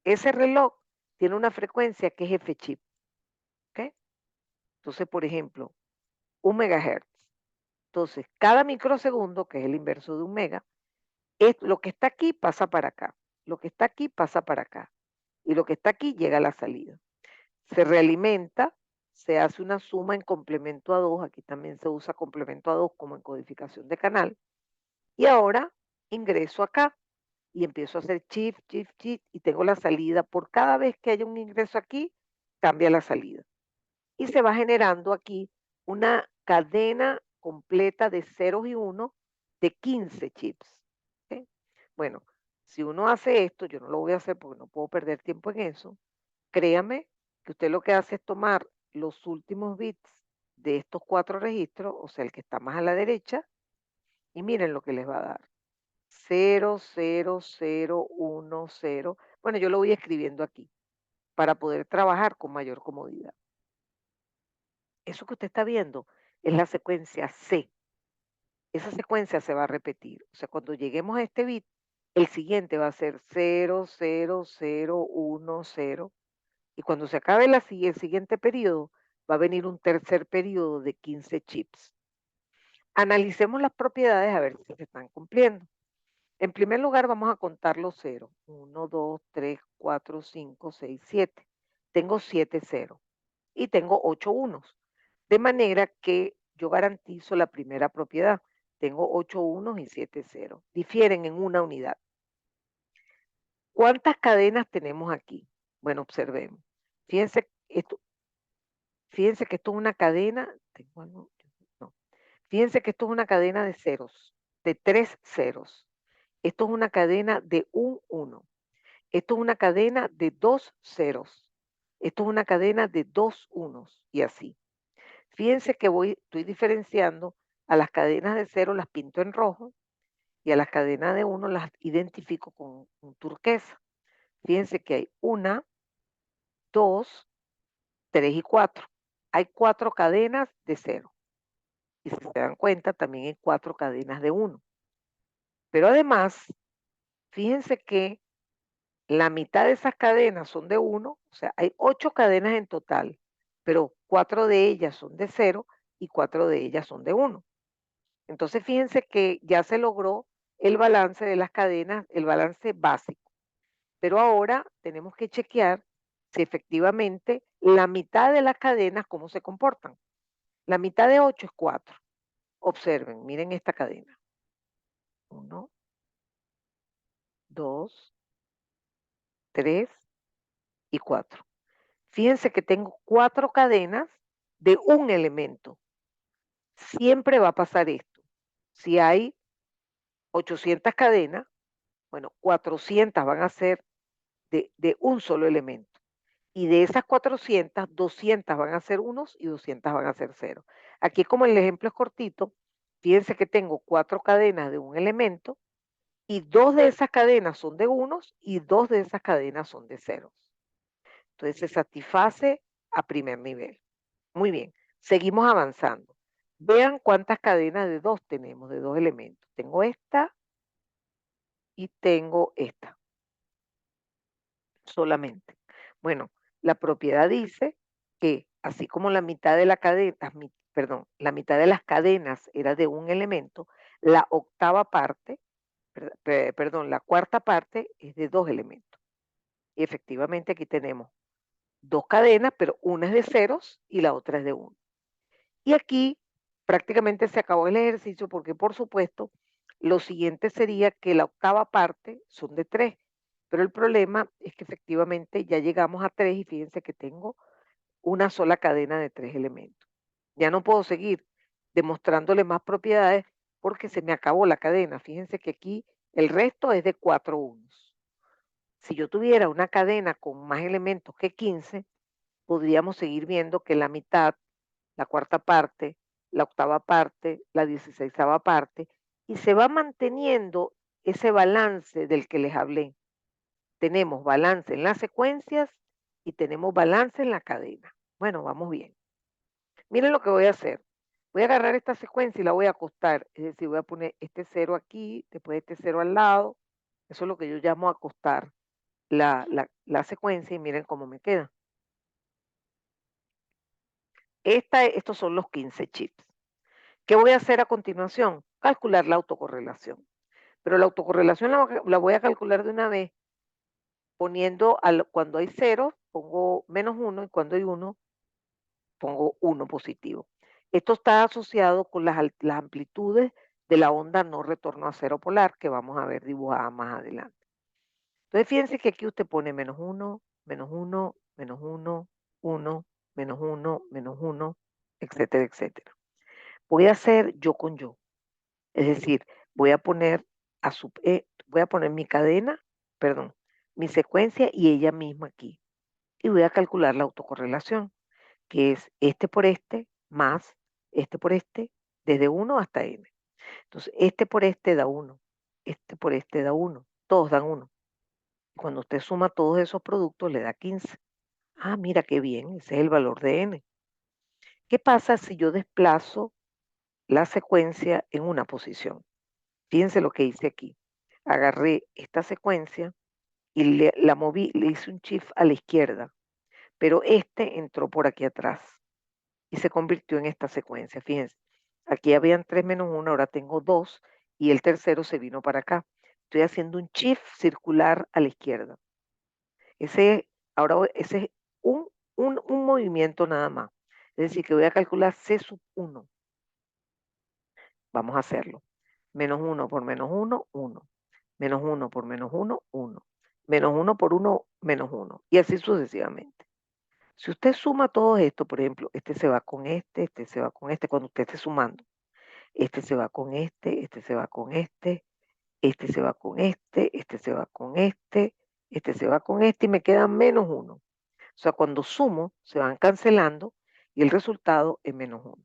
Ese reloj tiene una frecuencia que es F-chip, ¿ok? Entonces, por ejemplo, 1 MHz. Entonces, cada microsegundo, que es el inverso de 1 mega, lo que está aquí pasa para acá, lo que está aquí pasa para acá, y lo que está aquí llega a la salida. Se realimenta, se hace una suma en complemento a 2, aquí también se usa complemento a 2 como en codificación de canal, y ahora ingreso acá y empiezo a hacer shift, shift, shift, y tengo la salida. Por cada vez que haya un ingreso aquí, cambia la salida. Y se va generando aquí una cadena completa de ceros y unos de 15 chips. ¿Ok? Bueno, si uno hace esto, yo no lo voy a hacer porque no puedo perder tiempo en eso, créame que usted lo que hace es tomar los últimos bits de estos 4 registros, o sea, el que está más a la derecha, y miren lo que les va a dar. 0, 0, 0, 1, 0. Bueno, yo lo voy escribiendo aquí para poder trabajar con mayor comodidad. Eso que usted está viendo es la secuencia C. Esa secuencia se va a repetir. O sea, cuando lleguemos a este bit, el siguiente va a ser 0, 0, 0, 1, 0. Y cuando se acabe el siguiente periodo, va a venir un tercer periodo de 15 chips. Analicemos las propiedades a ver si se están cumpliendo. En primer lugar, vamos a contar los ceros. 1, 2, 3, 4, 5, 6, 7. Tengo 7 ceros y tengo 8 unos. De manera que yo garantizo la primera propiedad. Tengo 8 unos y 7 ceros. Difieren en una unidad. ¿Cuántas cadenas tenemos aquí? Bueno, observemos. Fíjense, fíjense que esto es una cadena. ¿Tengo algo? No. Fíjense que esto es una cadena de ceros, de 3 ceros. Esto es una cadena de un 1. Esto es una cadena de 2 ceros. Esto es una cadena de 2 unos y así. Fíjense que estoy diferenciando a las cadenas de cero, las pinto en rojo y a las cadenas de uno las identifico con turquesa. Fíjense que hay una, dos, tres y cuatro. Hay 4 cadenas de cero. Y si se dan cuenta, también hay 4 cadenas de uno. Pero además, fíjense que la mitad de esas cadenas son de uno, o sea, hay 8 cadenas en total, pero 4 de ellas son de cero y 4 de ellas son de uno. Entonces, fíjense que ya se logró el balance de las cadenas, el balance básico. Pero ahora tenemos que chequear si efectivamente la mitad de las cadenas, cómo se comportan. La mitad de 8 es 4. Observen, miren esta cadena. Uno, 2, 3 y 4. Fíjense que tengo 4 cadenas de un elemento. Siempre va a pasar esto. Si hay 800 cadenas, bueno, 400 van a ser de un solo elemento. Y de esas 400, 200 van a ser unos y 200 van a ser ceros. Aquí, como el ejemplo es cortito, fíjense que tengo 4 cadenas de un elemento y 2 de esas cadenas son de unos y 2 de esas cadenas son de ceros. Entonces se satisface a primer nivel. Muy bien, seguimos avanzando. Vean cuántas cadenas de 2 tenemos, de 2 elementos. Tengo esta y tengo esta solamente. Bueno, la propiedad dice que así como la mitad de la cadena, perdón, la mitad de las cadenas era de un elemento, la octava parte, perdón, la cuarta parte es de 2 elementos. Y efectivamente aquí tenemos 2 cadenas, pero una es de ceros y la otra es de uno. Y aquí prácticamente se acabó el ejercicio porque, por supuesto, lo siguiente sería que la octava parte son de 3, pero el problema es que efectivamente ya llegamos a 3 y fíjense que tengo una sola cadena de 3 elementos. Ya no puedo seguir demostrándole más propiedades porque se me acabó la cadena. Fíjense que aquí el resto es de 4 unos. Si yo tuviera una cadena con más elementos que 15, podríamos seguir viendo que la mitad, la cuarta parte, la octava parte, la 16ª parte, y se va manteniendo ese balance del que les hablé. Tenemos balance en las secuencias y tenemos balance en la cadena. Bueno, vamos bien. Miren lo que voy a hacer. Voy a agarrar esta secuencia y la voy a acostar. Es decir, voy a poner este cero aquí, después este cero al lado. Eso es lo que yo llamo acostar la secuencia y miren cómo me queda. Estos son los 15 chips. ¿Qué voy a hacer a continuación? Calcular la autocorrelación. Pero la autocorrelación la voy a calcular de una vez poniendo, cuando hay cero, pongo menos uno y cuando hay uno, pongo uno positivo. Esto está asociado con las amplitudes de la onda no retorno a cero polar que vamos a ver dibujada más adelante. Entonces fíjense que aquí usted pone menos uno, menos uno, menos uno, uno, menos uno, menos uno, etcétera, etcétera. Voy a hacer yo con yo. Es decir, voy a poner voy a poner mi cadena, perdón, mi secuencia y ella misma aquí. Y voy a calcular la autocorrelación, que es este por este más este por este, desde 1 hasta n. Entonces, este por este da 1, este por este da 1, todos dan 1. Cuando usted suma todos esos productos, le da 15. Ah, mira qué bien, ese es el valor de n. ¿Qué pasa si yo desplazo la secuencia en una posición? Fíjense lo que hice aquí. Agarré esta secuencia y la moví, le hice un shift a la izquierda, pero este entró por aquí atrás y se convirtió en esta secuencia. Fíjense, aquí habían 3 menos 1, ahora tengo 2 y el tercero se vino para acá. Estoy haciendo un shift circular a la izquierda. Ese es un movimiento nada más. Es decir, que voy a calcular C sub 1. Vamos a hacerlo. Menos 1 por menos 1, 1. Menos 1 por menos 1, 1. Menos 1 por 1, menos 1. Y así sucesivamente. Si usted suma todo esto, por ejemplo, este se va con este se va con este, cuando usted esté sumando, este se va con este se va con este se va con este se va con este se va con este y me queda menos 1. O sea, cuando sumo, se van cancelando y el resultado es menos 1.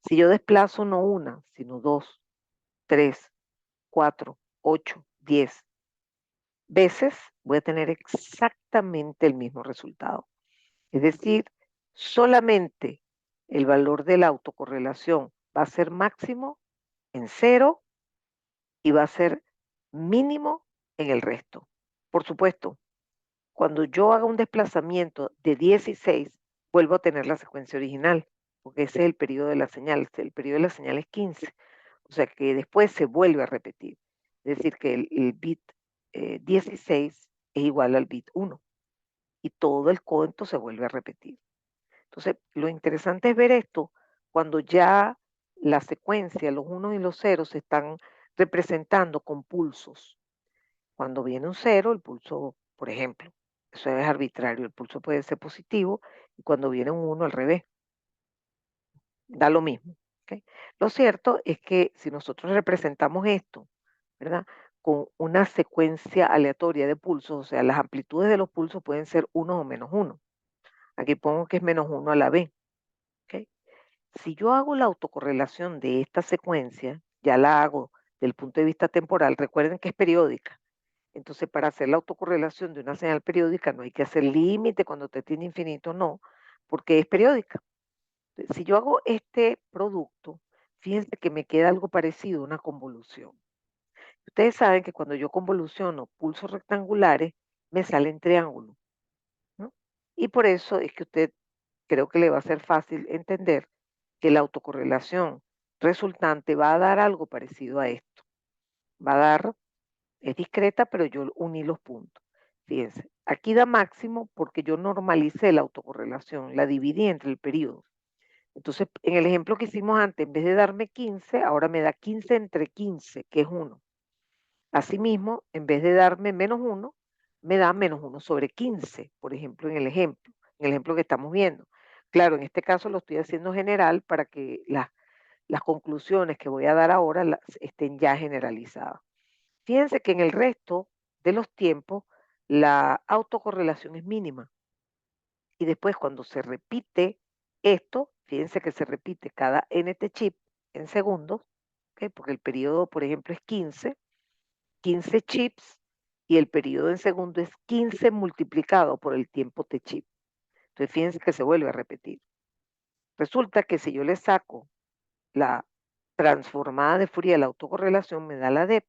Si yo desplazo no una, sino 2, 3, 4, 8, 10 veces, voy a tener exactamente el mismo resultado. Es decir, solamente el valor de la autocorrelación va a ser máximo en 0 y va a ser mínimo en el resto. Por supuesto, cuando yo haga un desplazamiento de 16, vuelvo a tener la secuencia original, porque ese es el periodo de la señal. El periodo de la señal es 15. O sea que después se vuelve a repetir. Es decir, que el bit 16 es igual al bit 1 y todo el cuento se vuelve a repetir. Entonces, lo interesante es ver esto cuando ya la secuencia, los unos y los ceros, se están representando con pulsos. Cuando viene un cero, el pulso, por ejemplo, eso es arbitrario, el pulso puede ser positivo y cuando viene un uno al revés, da lo mismo. ¿Ok? Lo cierto es que si nosotros representamos esto, ¿verdad? Con una secuencia aleatoria de pulsos, o sea, las amplitudes de los pulsos pueden ser uno o menos uno. Aquí pongo que es menos uno a la vez. ¿Ok? Si yo hago la autocorrelación de esta secuencia, ya la hago del punto de vista temporal, recuerden que es periódica. Entonces, para hacer la autocorrelación de una señal periódica no hay que hacer límite cuando usted tiene infinito, no, porque es periódica. Si yo hago este producto, fíjense que me queda algo parecido a una convolución. Ustedes saben que cuando yo convoluciono pulsos rectangulares, me salen triángulos, ¿no? Y por eso es que usted creo que le va a ser fácil entender que la autocorrelación resultante va a dar algo parecido a esto. Va a dar, es discreta, pero yo uní los puntos. Fíjense, aquí da máximo porque yo normalicé la autocorrelación, la dividí entre el periodo. Entonces, en el ejemplo que hicimos antes, en vez de darme 15, ahora me da 15 entre 15, que es 1. Asimismo, en vez de darme menos 1, me da menos 1 sobre 15, por ejemplo, en el ejemplo que estamos viendo. Claro, en este caso lo estoy haciendo general para que las conclusiones que voy a dar ahora estén ya generalizadas. Fíjense que en el resto de los tiempos la autocorrelación es mínima. Y después cuando se repite esto, fíjense que se repite cada nth chip en segundos, ¿ok? Porque el periodo, por ejemplo, es 15 chips y el periodo en segundo es 15 multiplicado por el tiempo t chip. Entonces fíjense que se vuelve a repetir. Resulta que si yo le saco la transformada de Fourier, la autocorrelación, me da la DEP.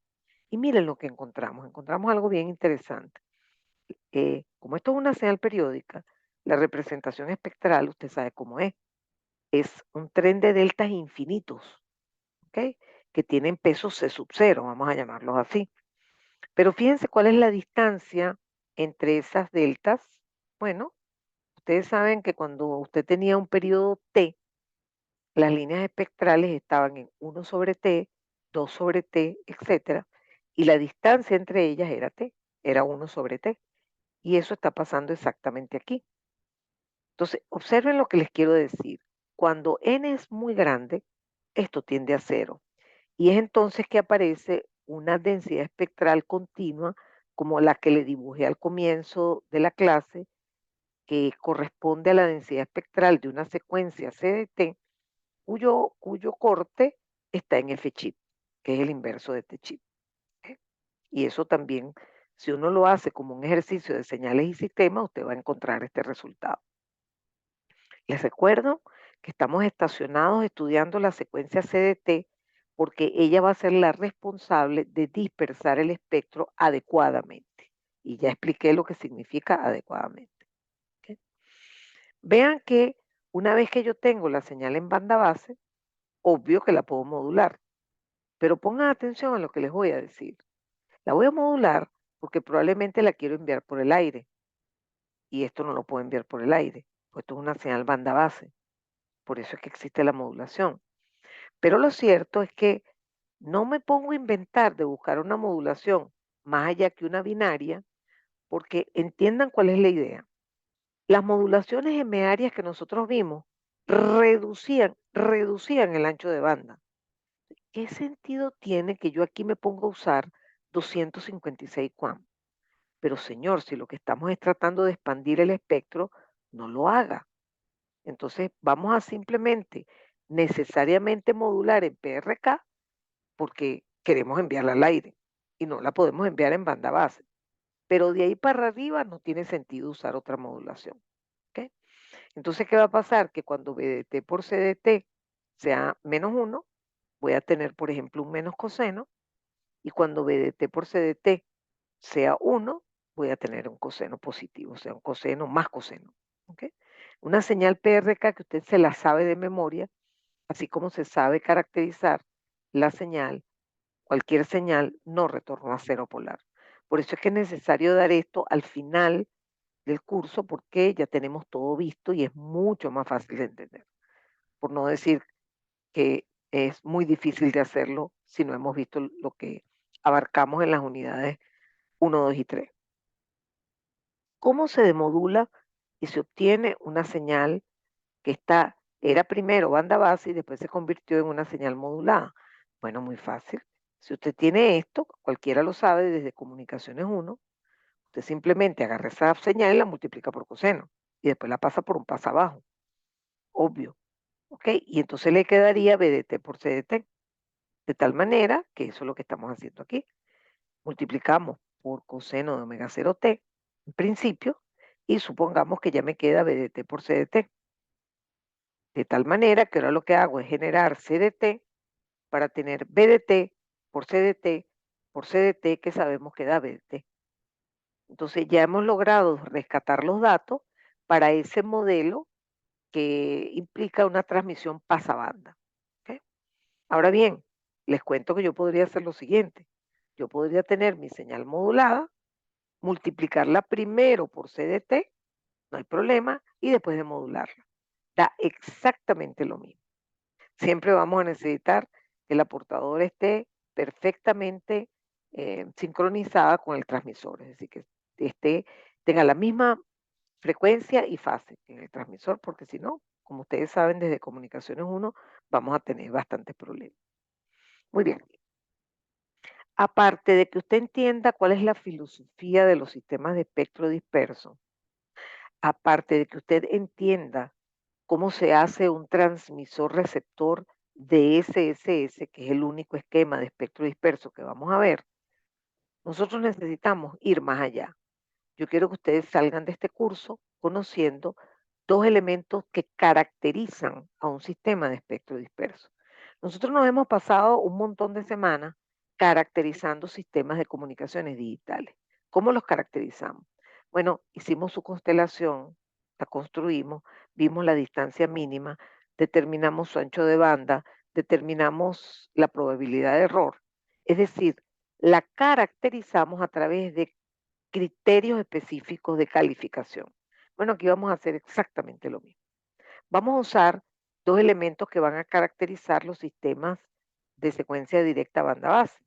Y miren lo que encontramos. Encontramos algo bien interesante. Como esto es una señal periódica, la representación espectral, usted sabe cómo es. Es un tren de deltas infinitos, ¿ok? Que tienen peso C sub 0, vamos a llamarlos así. Pero fíjense cuál es la distancia entre esas deltas. Bueno, ustedes saben que cuando usted tenía un periodo T, las líneas espectrales estaban en 1 sobre T, 2 sobre T, etcétera, y la distancia entre ellas era T, era 1 sobre T. Y eso está pasando exactamente aquí. Entonces, observen lo que les quiero decir. Cuando n es muy grande, esto tiende a cero. Y es entonces que aparece una densidad espectral continua, como la que le dibujé al comienzo de la clase, que corresponde a la densidad espectral de una secuencia CDT, cuyo corte está en F chip, que es el inverso de T chip. ¿Ok? Y eso también, si uno lo hace como un ejercicio de señales y sistemas, usted va a encontrar este resultado. Les recuerdo que estamos estacionados estudiando la secuencia CDT porque ella va a ser la responsable de dispersar el espectro adecuadamente. Y ya expliqué lo que significa adecuadamente. ¿Ok? Vean que una vez que yo tengo la señal en banda base, obvio que la puedo modular, pero pongan atención a lo que les voy a decir. La voy a modular porque probablemente la quiero enviar por el aire y esto no lo puedo enviar por el aire, pues esto es una señal banda base. Por eso es que existe la modulación. Pero lo cierto es que no me pongo a inventar de buscar una modulación más allá que una binaria, porque entiendan cuál es la idea. Las modulaciones M-áreas que nosotros vimos reducían el ancho de banda. ¿Qué sentido tiene que yo aquí me ponga a usar 256 QAM? Pero señor, si lo que estamos es tratando de expandir el espectro, no lo haga. Entonces vamos a simplemente necesariamente modular en PRK porque queremos enviarla al aire y no la podemos enviar en banda base. Pero de ahí para arriba no tiene sentido usar otra modulación. ¿Ok? Entonces, ¿qué va a pasar? Que cuando BDT por CDT sea -1, voy a tener, por ejemplo, un menos coseno, y cuando BDT por CDT sea 1, voy a tener un coseno positivo, o sea, un coseno más coseno. ¿Ok? Una señal PRK que usted se la sabe de memoria, así como se sabe caracterizar la señal, cualquier señal no retorna a cero polar. Por eso es que es necesario dar esto al final del curso porque ya tenemos todo visto y es mucho más fácil de entender. Por no decir que es muy difícil de hacerlo si no hemos visto lo que abarcamos en las unidades 1, 2 y 3. ¿Cómo se demodula y se obtiene una señal que era primero banda base y después se convirtió en una señal modulada? Bueno, muy fácil. Si usted tiene esto, cualquiera lo sabe desde comunicaciones 1, usted simplemente agarra esa señal y la multiplica por coseno y después la pasa por un pasabajo, obvio. ¿Ok? Y entonces le quedaría BDT por CDT. De tal manera que eso es lo que estamos haciendo aquí. Multiplicamos por coseno de omega 0 t, en principio, y supongamos que ya me queda BDT por CDT. De tal manera que ahora lo que hago es generar CDT para tener BDT por CDT por CDT que sabemos que da BDT. Entonces ya hemos logrado rescatar los datos para ese modelo que implica una transmisión pasabanda. ¿Ok? Ahora bien, les cuento que yo podría hacer lo siguiente. Yo podría tener mi señal modulada, multiplicarla primero por CDT, no hay problema, y después de modularla. Da exactamente lo mismo. Siempre vamos a necesitar que la portadora esté perfectamente sincronizada con el transmisor, es decir, que tenga la misma frecuencia y fase en el transmisor, porque si no, como ustedes saben, desde Comunicaciones 1 vamos a tener bastantes problemas. Muy bien. Aparte de que usted entienda cuál es la filosofía de los sistemas de espectro disperso, aparte de que usted entienda cómo se hace un transmisor receptor de SSS, que es el único esquema de espectro disperso que vamos a ver, nosotros necesitamos ir más allá. Yo quiero que ustedes salgan de este curso conociendo dos elementos que caracterizan a un sistema de espectro disperso. Nosotros nos hemos pasado un montón de semanas caracterizando sistemas de comunicaciones digitales. ¿Cómo los caracterizamos? Bueno, hicimos su constelación, la construimos, vimos la distancia mínima, determinamos su ancho de banda, determinamos la probabilidad de error. Es decir, la caracterizamos a través de criterios específicos de calificación. Bueno, aquí vamos a hacer exactamente lo mismo. Vamos a usar dos elementos que van a caracterizar los sistemas de secuencia directa banda base.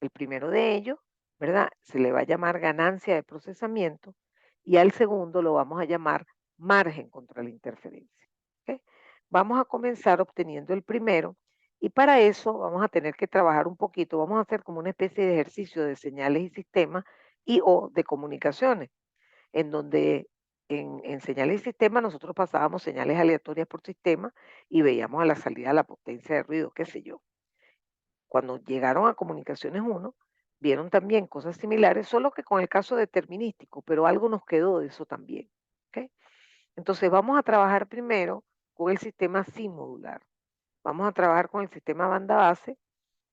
El primero de ellos, ¿verdad? Se le va a llamar ganancia de procesamiento y al segundo lo vamos a llamar margen contra la interferencia. ¿Ok? Vamos a comenzar obteniendo el primero y para eso vamos a tener que trabajar un poquito, vamos a hacer como una especie de ejercicio de señales y sistemas y o de comunicaciones, en donde en señales y sistemas nosotros pasábamos señales aleatorias por sistema y veíamos a la salida la potencia de ruido, qué sé yo. Cuando llegaron a Comunicaciones 1, vieron también cosas similares, solo que con el caso determinístico, pero algo nos quedó de eso también. ¿Ok? Entonces vamos a trabajar primero con el sistema sin modular. Vamos a trabajar con el sistema banda base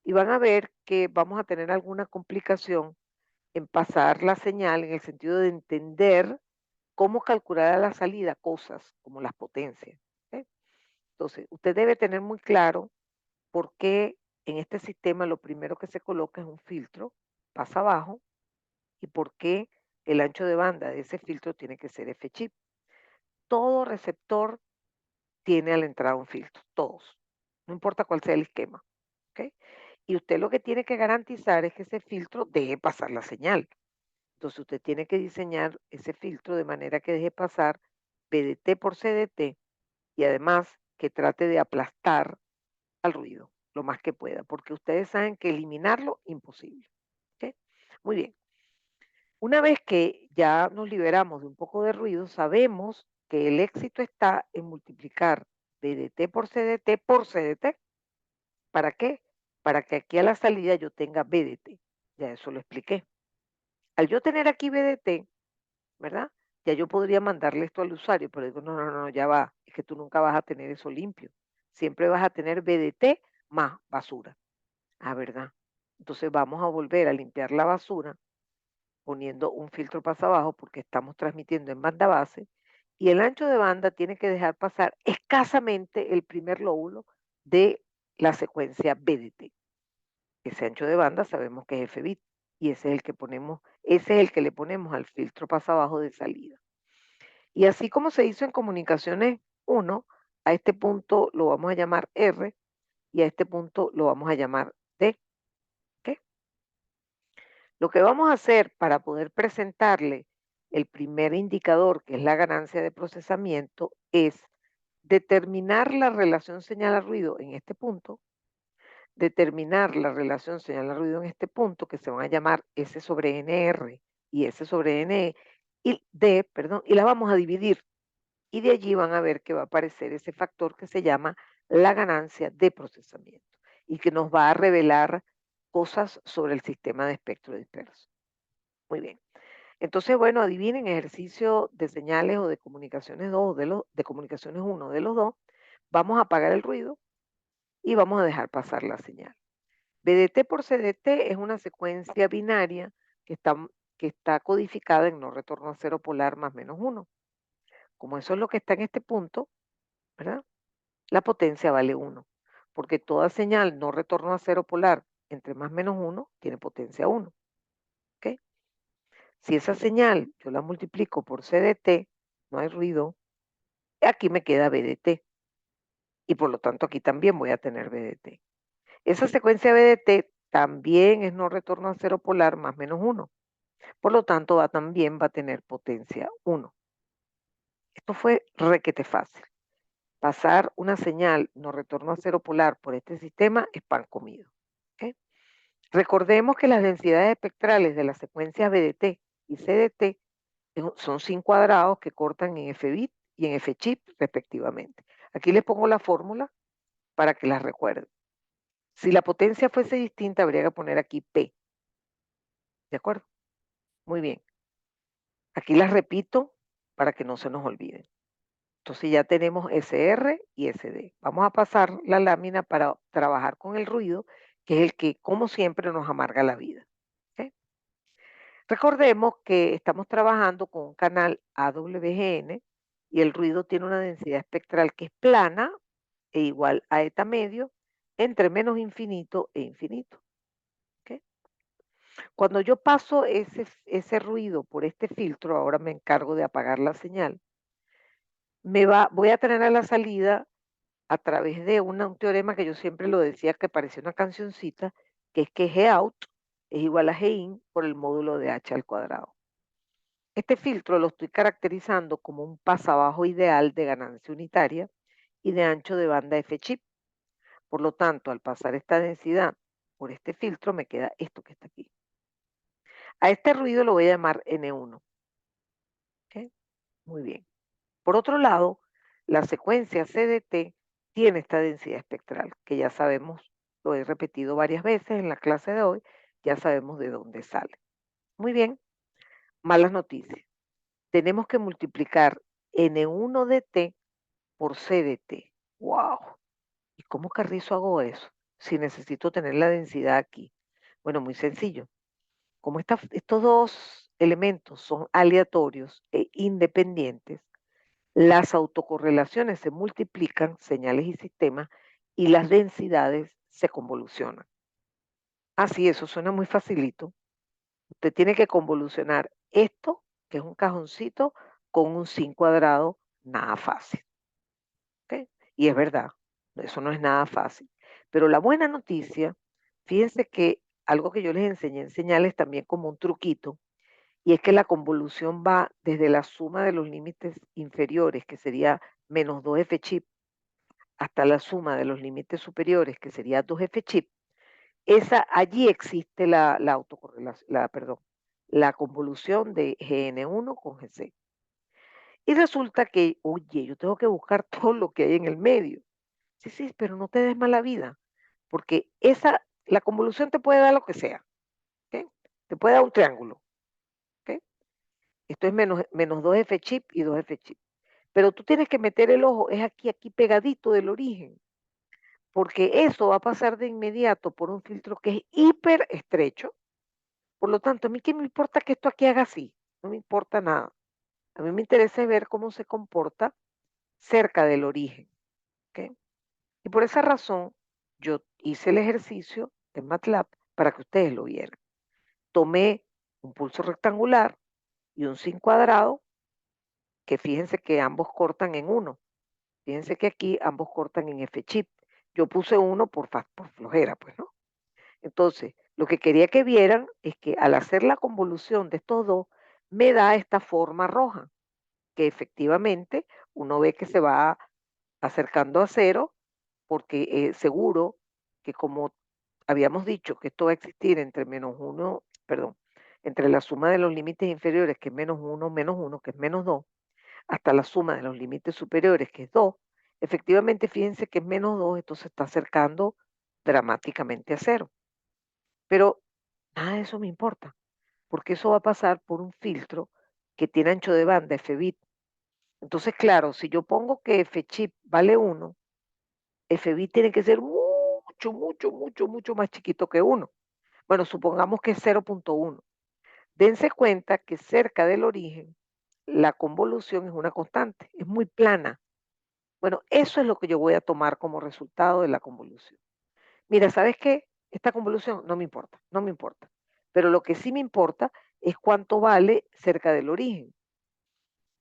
y van a ver que vamos a tener alguna complicación en pasar la señal en el sentido de entender cómo calcular a la salida cosas como las potencias. ¿Ok? Entonces, usted debe tener muy claro por qué en este sistema lo primero que se coloca es un filtro. pasa abajo y por qué el ancho de banda de ese filtro tiene que ser F-chip. Todo receptor tiene a la entrada un filtro, todos, no importa cuál sea el esquema, ¿ok? Y usted lo que tiene que garantizar es que ese filtro deje pasar la señal. Entonces usted tiene que diseñar ese filtro de manera que deje pasar PDT por CDT y además que trate de aplastar al ruido lo más que pueda, porque ustedes saben que eliminarlo imposible. ¿Ok? Muy bien. Una vez que ya nos liberamos de un poco de ruido, sabemos que el éxito está en multiplicar BDT por CDT por CDT. ¿Para qué? Para que aquí a la salida yo tenga BDT. Ya eso lo expliqué. Al yo tener aquí BDT, ¿verdad? Ya yo podría mandarle esto al usuario, pero digo, no, no, no, ya va, es que tú nunca vas a tener eso limpio. Siempre vas a tener BDT más basura. Ah, ¿verdad? Entonces vamos a volver a limpiar la basura poniendo un filtro pasa abajo porque estamos transmitiendo en banda base y el ancho de banda tiene que dejar pasar escasamente el primer lóbulo de la secuencia BDT. Ese ancho de banda sabemos que es F-bit y ese es el que ponemos, ese es el que le ponemos al filtro pasa abajo de salida. Y así como se hizo en comunicaciones 1, a este punto lo vamos a llamar R y a este punto lo vamos a llamar D. ¿Ok? Lo que vamos a hacer para poder presentarle el primer indicador, que es la ganancia de procesamiento, es determinar la relación señal a ruido en este punto, determinar la relación señal a ruido en este punto, que se van a llamar S sobre NR y S sobre N y D, perdón, y las vamos a dividir. Y de allí van a ver que va a aparecer ese factor que se llama la ganancia de procesamiento y que nos va a revelar cosas sobre el sistema de espectro disperso. Muy bien. Entonces, bueno, adivinen, ejercicio de señales o de comunicaciones 2, de comunicaciones 1 de los dos, vamos a apagar el ruido y vamos a dejar pasar la señal. BDT por CDT es una secuencia binaria que está codificada en no retorno a cero polar más menos 1. Como eso es lo que está en este punto, ¿verdad? La potencia vale 1, porque toda señal no retorno a cero polar entre más menos 1 tiene potencia 1. ¿Ok? Si esa señal yo la multiplico por CDT, no hay ruido, aquí me queda BDT y por lo tanto aquí también voy a tener BDT. Esa secuencia BDT también es no retorno a cero polar más menos 1. Por lo tanto, también va a tener potencia 1. Esto fue requete fácil. Pasar una señal no retorno a cero polar por este sistema es pan comido. ¿Ok? Recordemos que las densidades espectrales de las secuencias BDT y CDT son sin cuadrados que cortan en F-bit y en F-chip respectivamente. Aquí les pongo la fórmula para que las recuerden. Si la potencia fuese distinta, habría que poner aquí P. ¿De acuerdo? Muy bien. Aquí las repito para que no se nos olviden. Entonces ya tenemos SR y SD. Vamos a pasar la lámina para trabajar con el ruido, que es el que, como siempre, nos amarga la vida. ¿Ok? Recordemos que estamos trabajando con un canal AWGN y el ruido tiene una densidad espectral que es plana e igual a eta medio entre menos infinito e infinito. ¿Ok? Cuando yo paso ese ruido por este filtro, ahora me encargo de apagar la señal, voy a tener a la salida a través de un teorema que yo siempre lo decía que parecía una cancioncita, que es que G out es igual a G in por el módulo de H al cuadrado. Este filtro lo estoy caracterizando como un pasabajo ideal de ganancia unitaria y de ancho de banda F-chip. Por lo tanto, al pasar esta densidad por este filtro, me queda esto que está aquí. A este ruido lo voy a llamar N1. ¿Ok? Muy bien. Por otro lado, la secuencia CDT tiene esta densidad espectral, que ya sabemos, lo he repetido varias veces en la clase de hoy, ya sabemos de dónde sale. Muy bien, malas noticias. Tenemos que multiplicar N1 de T por CDT. ¡Wow! ¿Y cómo carrizo hago eso? Si necesito tener la densidad aquí. Bueno, muy sencillo. Como estos dos elementos son aleatorios e independientes, las autocorrelaciones se multiplican, señales y sistemas, y las densidades se convolucionan. Así, eso suena muy facilito. Usted tiene que convolucionar esto, que es un cajoncito, con un sin cuadrado, nada fácil. ¿Ok? Y es verdad, eso no es nada fácil. Pero la buena noticia, fíjense que algo que yo les enseñé en señales también como un truquito, y es que la convolución va desde la suma de los límites inferiores, que sería menos 2f chip, hasta la suma de los límites superiores, que sería 2f chip. Allí existe la autocorrelación, perdón, la convolución de GN1 con GC. Y resulta que, oye, yo tengo que buscar todo lo que hay en el medio. Sí, sí, pero no te des mala vida, porque la convolución te puede dar lo que sea, ¿ok? Te puede dar un triángulo, ¿ok? Esto es menos 2f chip y 2f chip. Pero tú tienes que meter el ojo, es aquí pegadito del origen, porque eso va a pasar de inmediato por un filtro que es hiper estrecho. Por lo tanto, a mí qué me importa que esto aquí haga así, no me importa nada. A mí me interesa ver cómo se comporta cerca del origen, ¿ok? Y por esa razón, yo hice el ejercicio en MATLAB para que ustedes lo vieran. Tomé un pulso rectangular y un sin cuadrado, que fíjense que ambos cortan en uno. Fíjense que aquí ambos cortan en F chip. Yo puse uno por flojera, pues, ¿no? Entonces, lo que quería que vieran es que al hacer la convolución de estos dos, me da esta forma roja, que efectivamente uno ve que se va acercando a cero, porque seguro que como habíamos dicho que esto va a existir entre menos uno, perdón, entre la suma de los límites inferiores, que es menos uno, que es menos 2, hasta la suma de los límites superiores, que es 2, efectivamente fíjense que es menos 2, esto se está acercando dramáticamente a cero. Pero nada de eso me importa, porque eso va a pasar por un filtro que tiene ancho de banda, F-bit. Entonces, claro, si yo pongo que F-chip vale 1, F-bit tiene que ser mucho, mucho, mucho, mucho más chiquito que 1. Bueno, supongamos que es 0.1. Dense cuenta que cerca del origen la convolución es una constante, es muy plana. Bueno, eso es lo que yo voy a tomar como resultado de la convolución. Mira, ¿sabes qué? Esta convolución no me importa, no me importa. Pero lo que sí me importa es cuánto vale cerca del origen.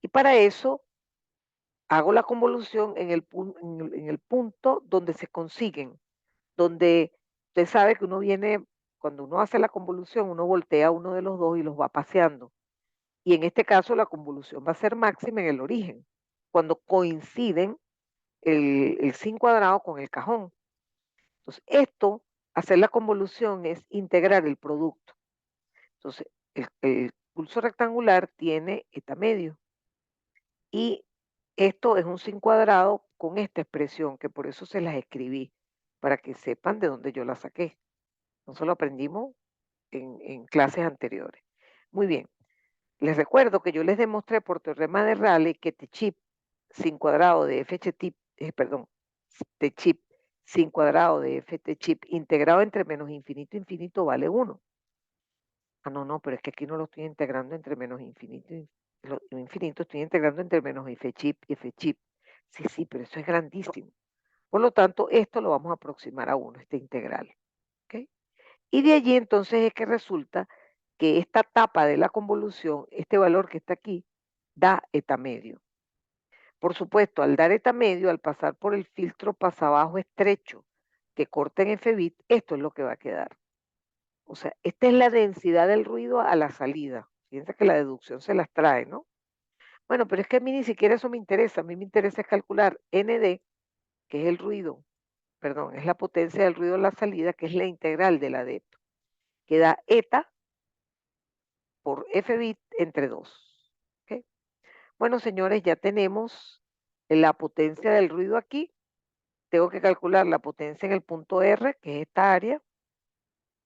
Y para eso hago la convolución en el punto donde se consiguen, donde usted sabe que uno viene, cuando uno hace la convolución, uno voltea uno de los dos y los va paseando. Y en este caso la convolución va a ser máxima en el origen, cuando coinciden el sin cuadrado con el cajón. Entonces, hacer la convolución es integrar el producto. Entonces, el pulso rectangular tiene eta medio y esto es un sin cuadrado con esta expresión, que por eso se las escribí, para que sepan de dónde yo la saqué. Eso lo aprendimos en clases anteriores. Muy bien, les recuerdo que yo les demostré por teorema de Rayleigh que T-chip sin cuadrado de F-chip, perdón, T-chip sin cuadrado de F-chip integrado entre menos infinito e infinito vale 1. Ah, no, no, pero es que aquí no lo estoy integrando entre menos infinito y infinito, estoy integrando entre menos F-chip y F-chip. Sí, sí, pero eso es grandísimo. Por lo tanto, esto lo vamos a aproximar a 1, este integral. ¿Ok? Y de allí entonces es que resulta que esta tapa de la convolución, este valor que está aquí, da eta medio. Por supuesto, al dar eta medio, al pasar por el filtro pasabajo estrecho que corta en F-bit, esto es lo que va a quedar. O sea, esta es la densidad del ruido a la salida. Fíjense que la deducción se las trae, ¿no? Bueno, pero es que a mí ni siquiera eso me interesa. A mí me interesa es calcular ND, que es el ruido, perdón, es la potencia del ruido a la salida, que es la integral de la adepto, que da eta por F bit entre 2. ¿Ok? Bueno, señores, ya tenemos la potencia del ruido aquí. Tengo que calcular la potencia en el punto R, que es esta área,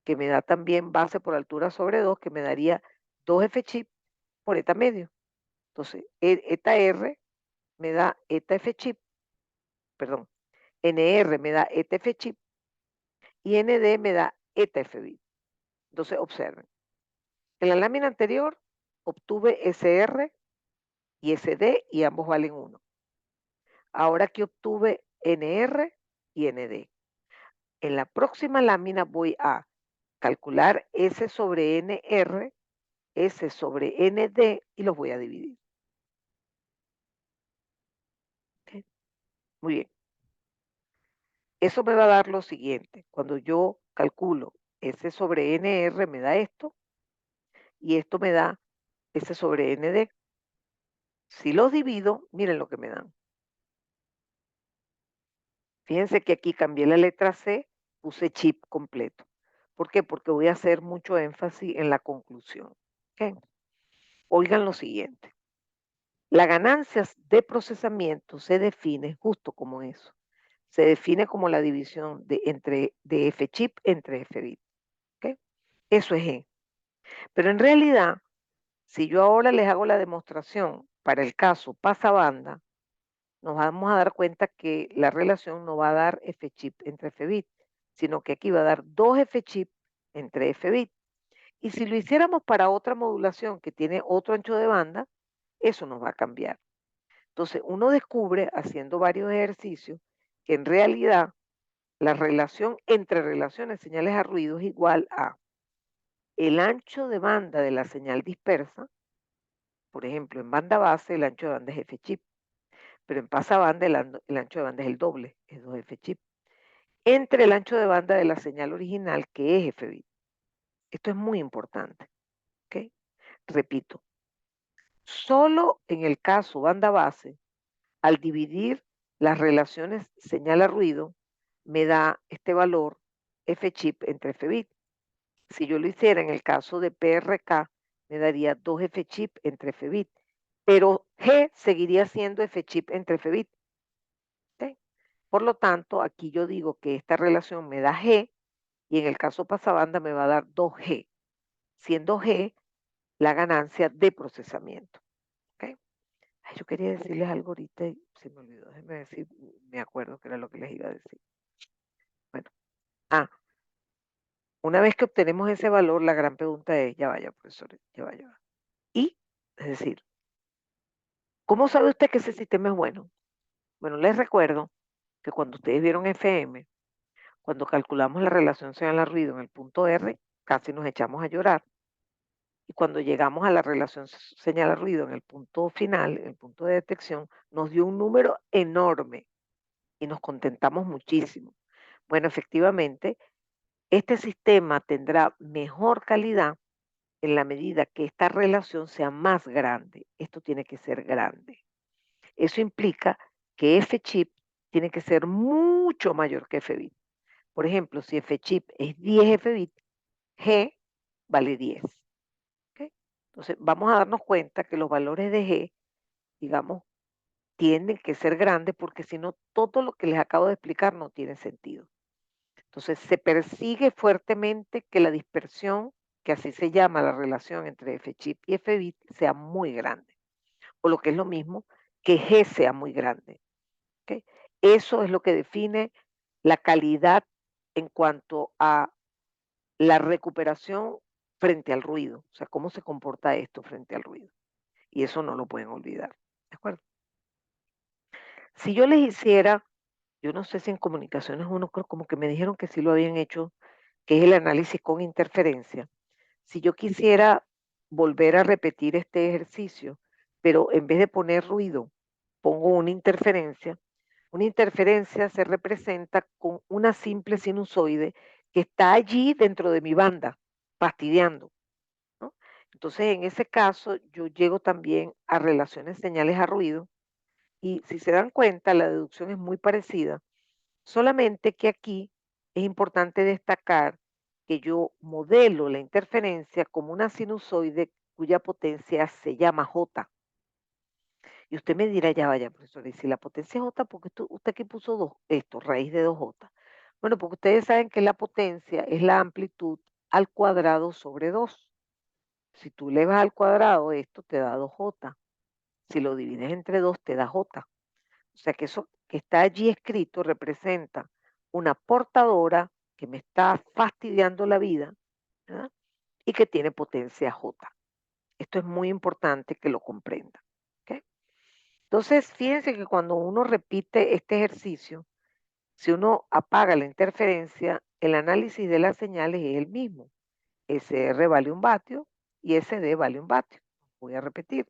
que me da también base por altura sobre 2, que me daría 2F chip por eta medio. Entonces, eta R me da eta F chip, perdón, NR me da eta F chip y ND me da eta F bit. Entonces, observen. En la lámina anterior obtuve SR y SD y ambos valen 1. Ahora que obtuve NR y ND. En la próxima lámina voy a calcular S sobre NR, S sobre ND y los voy a dividir. ¿Ok? Muy bien. Eso me va a dar lo siguiente. Cuando yo calculo S sobre NR me da esto y esto me da S sobre ND. Si los divido, miren lo que me dan. Fíjense que aquí cambié la letra C, puse chip completo. ¿Por qué? Porque voy a hacer mucho énfasis en la conclusión. ¿Ok? Oigan lo siguiente. La ganancia de procesamiento se define justo como eso. Se define como la división de F chip entre F bit. ¿Ok? Eso es E. Pero en realidad, si yo ahora les hago la demostración para el caso pasabanda, nos vamos a dar cuenta que la relación no va a dar F chip entre F bit, sino que aquí va a dar 2 F chip entre F bit. Y si lo hiciéramos para otra modulación que tiene otro ancho de banda, eso nos va a cambiar. Entonces, uno descubre haciendo varios ejercicios que en realidad la relación entre relaciones señales a ruido es igual a el ancho de banda de la señal dispersa. Por ejemplo, en banda base el ancho de banda es F chip, pero en pasabanda el ancho de banda es el doble, es 2F chip, entre el ancho de banda de la señal original que es F bit. Esto es muy importante. ¿Ok? Repito, solo en el caso banda base, al dividir las relaciones señal a ruido, me da este valor F chip entre F bit. Si yo lo hiciera en el caso de PRK, me daría 2 F chip entre F bit, pero G seguiría siendo F chip entre F bit. ¿Ok? Por lo tanto, aquí yo digo que esta relación me da G y en el caso pasabanda me va a dar 2G, siendo G la ganancia de procesamiento. ¿Ok? Ay, yo quería decirles algo ahorita y se me olvidó. Déjenme decir, me acuerdo que era lo que les iba a decir. Bueno, ah, una vez que obtenemos ese valor, la gran pregunta es, ya vaya, profesores, ya va, ya va. Y, es decir, ¿cómo sabe usted que ese sistema es bueno? Bueno, les recuerdo que cuando ustedes vieron FM, cuando calculamos la relación señal a ruido en el punto R, casi nos echamos a llorar. Y cuando llegamos a la relación señal a ruido en el punto final, en el punto de detección, nos dio un número enorme y nos contentamos muchísimo. Bueno, efectivamente, este sistema tendrá mejor calidad en la medida que esta relación sea más grande. Esto tiene que ser grande. Eso implica que F chip tiene que ser mucho mayor que F bit. Por ejemplo, si F chip es 10 F bit, G vale 10. ¿Ok? Entonces, vamos a darnos cuenta que los valores de G, digamos, tienen que ser grandes porque si no, todo lo que les acabo de explicar no tiene sentido. Entonces, se persigue fuertemente que la dispersión, que así se llama la relación entre F chip y F bit, sea muy grande. O lo que es lo mismo, que G sea muy grande. ¿Ok? Eso es lo que define la calidad en cuanto a la recuperación frente al ruido. O sea, cómo se comporta esto frente al ruido. Y eso no lo pueden olvidar. ¿De acuerdo? Si yo les hiciera, yo no sé si en comunicaciones uno creo como que me dijeron que sí lo habían hecho, que es el análisis con interferencia. Si yo quisiera volver a repetir este ejercicio, pero en vez de poner ruido, pongo una interferencia se representa con una simple sinusoide que está allí dentro de mi banda, fastidiando, ¿no? Entonces, en ese caso, yo llego también a relaciones señales a ruido y si se dan cuenta, la deducción es muy parecida, solamente que aquí es importante destacar que yo modelo la interferencia como una sinusoide cuya potencia se llama J. Y usted me dirá, ya vaya, profesor, y si la potencia es J, ¿por qué usted aquí puso esto, raíz de 2J? Bueno, porque ustedes saben que la potencia es la amplitud al cuadrado sobre 2. Si tú le vas al cuadrado, esto te da 2J. Si lo divides entre 2, te da J. O sea que eso que está allí escrito representa una portadora que me está fastidiando la vida, ¿verdad? Y que tiene potencia J. Esto es muy importante que lo comprenda. ¿Ok? Entonces, fíjense que cuando uno repite este ejercicio, si uno apaga la interferencia, el análisis de las señales es el mismo. SR vale 1 vatio y SD vale 1 vatio. Voy a repetir.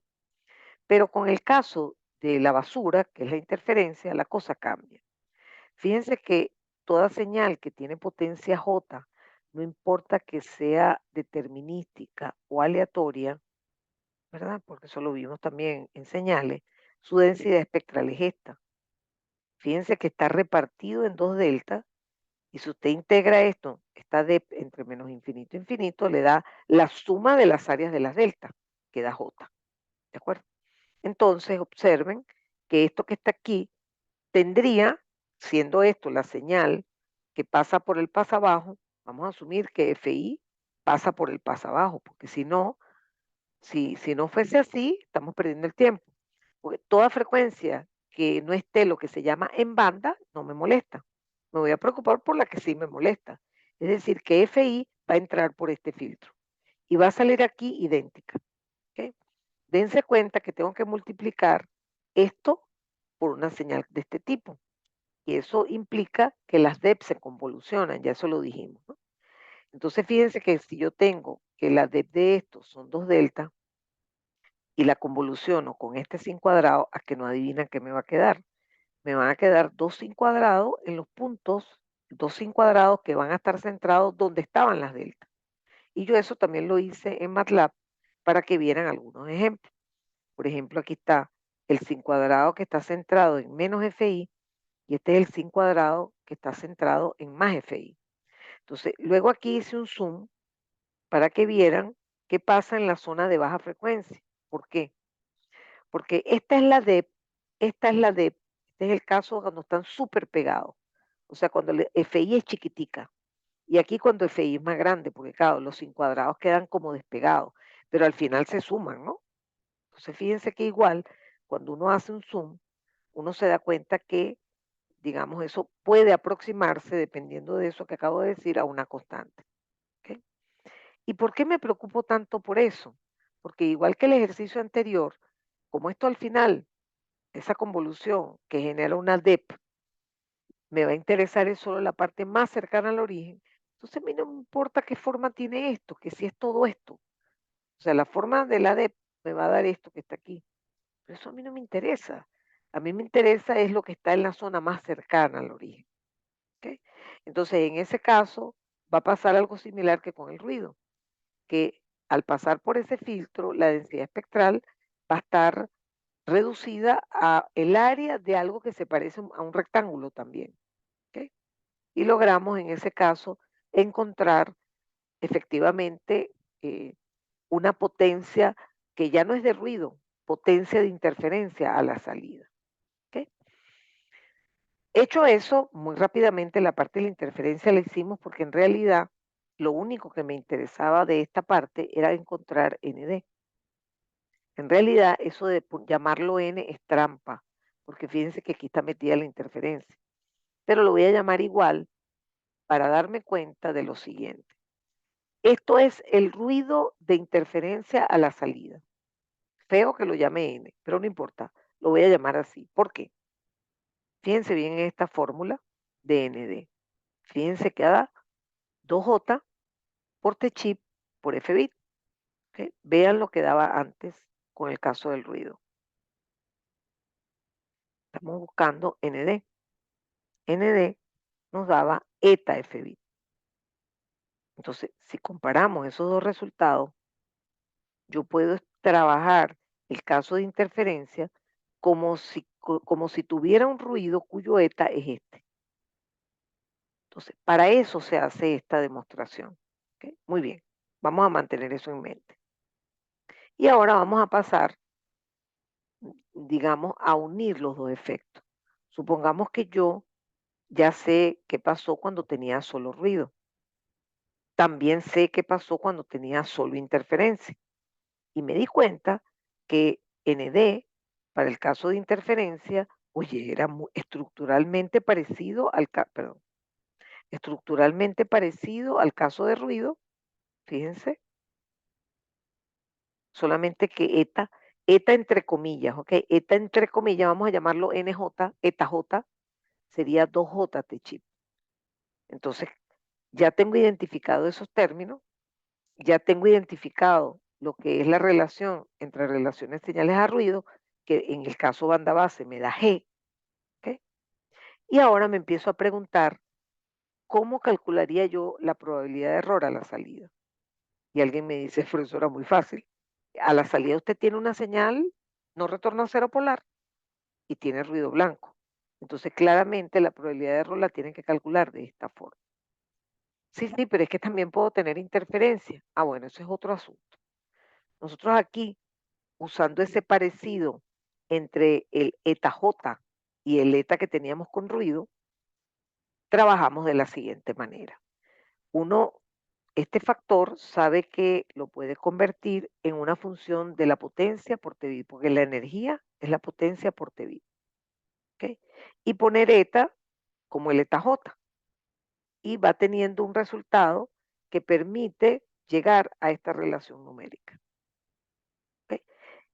Pero con el caso de la basura, que es la interferencia, la cosa cambia. Fíjense que toda señal que tiene potencia J, no importa que sea determinística o aleatoria, ¿verdad? Porque eso lo vimos también en señales, su densidad espectral es esta. Fíjense que está repartido en 2 deltas y si usted integra esto, esta D entre menos infinito e infinito, le da la suma de las áreas de las deltas, que da J. ¿De acuerdo? Entonces, observen que esto que está aquí tendría, siendo esto la señal que pasa por el pasabajo, vamos a asumir que FI pasa por el pasabajo, porque si no, si no fuese así, estamos perdiendo el tiempo. Porque toda frecuencia que no esté lo que se llama en banda, no me molesta. Me voy a preocupar por la que sí me molesta. Es decir, que FI va a entrar por este filtro y va a salir aquí idéntica. ¿Ok? Dense cuenta que tengo que multiplicar esto por una señal de este tipo. Y eso implica que las DEP se convolucionan, ya eso lo dijimos, ¿no? Entonces fíjense que si yo tengo que la DEP de estos son 2 deltas y la convoluciono con este sin cuadrado, a que no adivinan qué me va a quedar. Me van a quedar 2 sin cuadrado en los puntos, 2 sin cuadrados que van a estar centrados donde estaban las deltas. Y yo eso también lo hice en MATLAB para que vieran algunos ejemplos. Por ejemplo, aquí está el sin cuadrado que está centrado en menos FI y este es el sin cuadrado que está centrado en más FI. Entonces, luego aquí hice un zoom para que vieran qué pasa en la zona de baja frecuencia. ¿Por qué? Porque esta es la DEP, esta es la DEP, este es el caso cuando están súper pegados. O sea, cuando el FI es chiquitica. Y aquí cuando FI es más grande, porque claro, los sin cuadrados quedan como despegados, pero al final se suman, ¿no? Entonces, fíjense que igual, cuando uno hace un zoom, uno se da cuenta que, digamos, eso puede aproximarse, dependiendo de eso que acabo de decir, a una constante. ¿Ok? ¿Y por qué me preocupo tanto por eso? Porque igual que el ejercicio anterior, como esto al final, esa convolución que genera una DEP, me va a interesar es solo la parte más cercana al origen, entonces a mí no me importa qué forma tiene esto, que si es todo esto. O sea, la forma de la DEP me va a dar esto que está aquí. Pero eso a mí no me interesa. A mí me interesa es lo que está en la zona más cercana al origen. ¿Ok? Entonces, en ese caso, va a pasar algo similar que con el ruido, que al pasar por ese filtro, la densidad espectral va a estar reducida a el área de algo que se parece a un rectángulo también. ¿Ok? Y logramos en ese caso encontrar efectivamente una potencia que ya no es de ruido, potencia de interferencia a la salida. ¿Ok? Hecho eso, muy rápidamente la parte de la interferencia la hicimos porque en realidad lo único que me interesaba de esta parte era encontrar ND. En realidad eso de llamarlo N es trampa, porque fíjense que aquí está metida la interferencia. Pero lo voy a llamar igual para darme cuenta de lo siguiente. Esto es el ruido de interferencia a la salida. Feo que lo llame N, pero no importa, lo voy a llamar así. ¿Por qué? Fíjense bien en esta fórmula de ND. Fíjense que da 2J por T chip por F bit. ¿Ok? Vean lo que daba antes con el caso del ruido. Estamos buscando ND. ND nos daba eta F bit. Entonces, si comparamos esos dos resultados, yo puedo trabajar el caso de interferencia como si tuviera un ruido cuyo eta es este. Entonces, para eso se hace esta demostración. ¿Ok? Muy bien, vamos a mantener eso en mente. Y ahora vamos a pasar, digamos, a unir los dos efectos. Supongamos que yo ya sé qué pasó cuando tenía solo ruido. También sé qué pasó cuando tenía solo interferencia. Y me di cuenta que ND, para el caso de interferencia, oye, era estructuralmente parecido perdón, estructuralmente parecido al caso de ruido, fíjense, solamente que eta entre comillas, ¿ok? Eta entre comillas, vamos a llamarlo NJ, eta J, sería 2J chip. Entonces, Ya tengo identificado esos términos, ya tengo identificado lo que es la relación entre relaciones señales a ruido, que en el caso banda base me da G, ¿ok? Y ahora me empiezo a preguntar, ¿cómo calcularía yo la probabilidad de error a la salida? Y alguien me dice, profesora, muy fácil. A la salida usted tiene una señal no retorno a cero polar y tiene ruido blanco. Entonces, claramente la probabilidad de error la tienen que calcular de esta forma. Sí, sí, pero es que también puedo tener interferencia. Ah, bueno, eso es otro asunto. Nosotros aquí, usando ese parecido entre el eta J y el eta que teníamos con ruido, trabajamos de la siguiente manera. Uno, este factor sabe que lo puede convertir en una función de la potencia por TeV, porque la energía es la potencia por TeV. ¿Ok? Y poner eta como el eta J. Y va teniendo un resultado que permite llegar a esta relación numérica, ¿ok?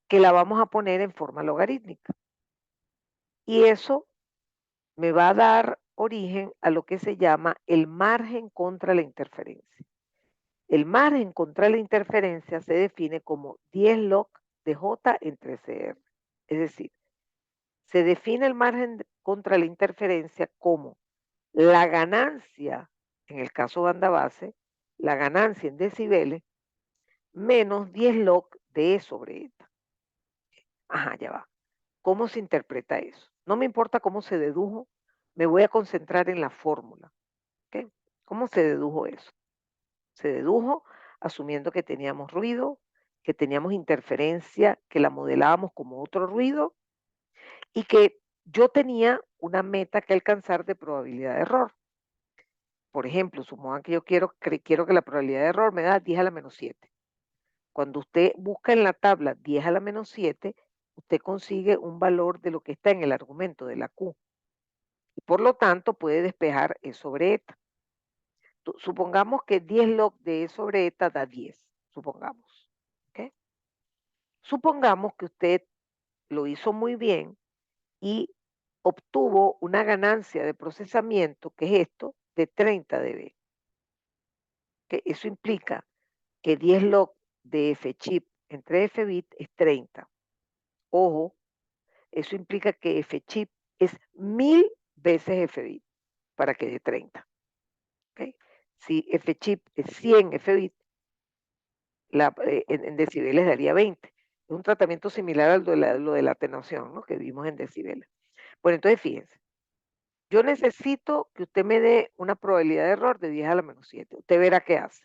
Que la vamos a poner en forma logarítmica. Y eso me va a dar origen a lo que se llama el margen contra la interferencia. El margen contra la interferencia se define como 10 log de J entre CR. Es decir, se define el margen contra la interferencia como la ganancia, en el caso banda base, la ganancia en decibeles menos 10 log de E sobre eta. Ajá, ya va. ¿Cómo se interpreta eso? No me importa cómo se dedujo, me voy a concentrar en la fórmula. ¿Ok? ¿Cómo se dedujo eso? Se dedujo asumiendo que teníamos ruido, que teníamos interferencia, que la modelábamos como otro ruido y que yo tenía una meta que alcanzar de probabilidad de error. Por ejemplo, supongan que yo quiero que la probabilidad de error me da 10 a la menos 7. Cuando usted busca en la tabla 10 a la menos 7, usted consigue un valor de lo que está en el argumento de la Q. Y por lo tanto, puede despejar E sobre eta. Supongamos que 10 log de E sobre eta da 10, supongamos. ¿Ok? Supongamos que usted lo hizo muy bien y obtuvo una ganancia de procesamiento, que es esto, de 30 dB. Que eso implica que 10 log de F chip entre F bit es 30. Ojo, eso implica que F chip es 1000 veces F bit para que dé 30. ¿Ok? Si F chip es 100 F bit, en decibeles daría 20. Es un tratamiento similar a lo de la atenuación, ¿no? Que vimos en decibeles. Bueno, entonces fíjense, yo necesito que usted me dé una probabilidad de error de 10 a la menos 7. Usted verá qué hace.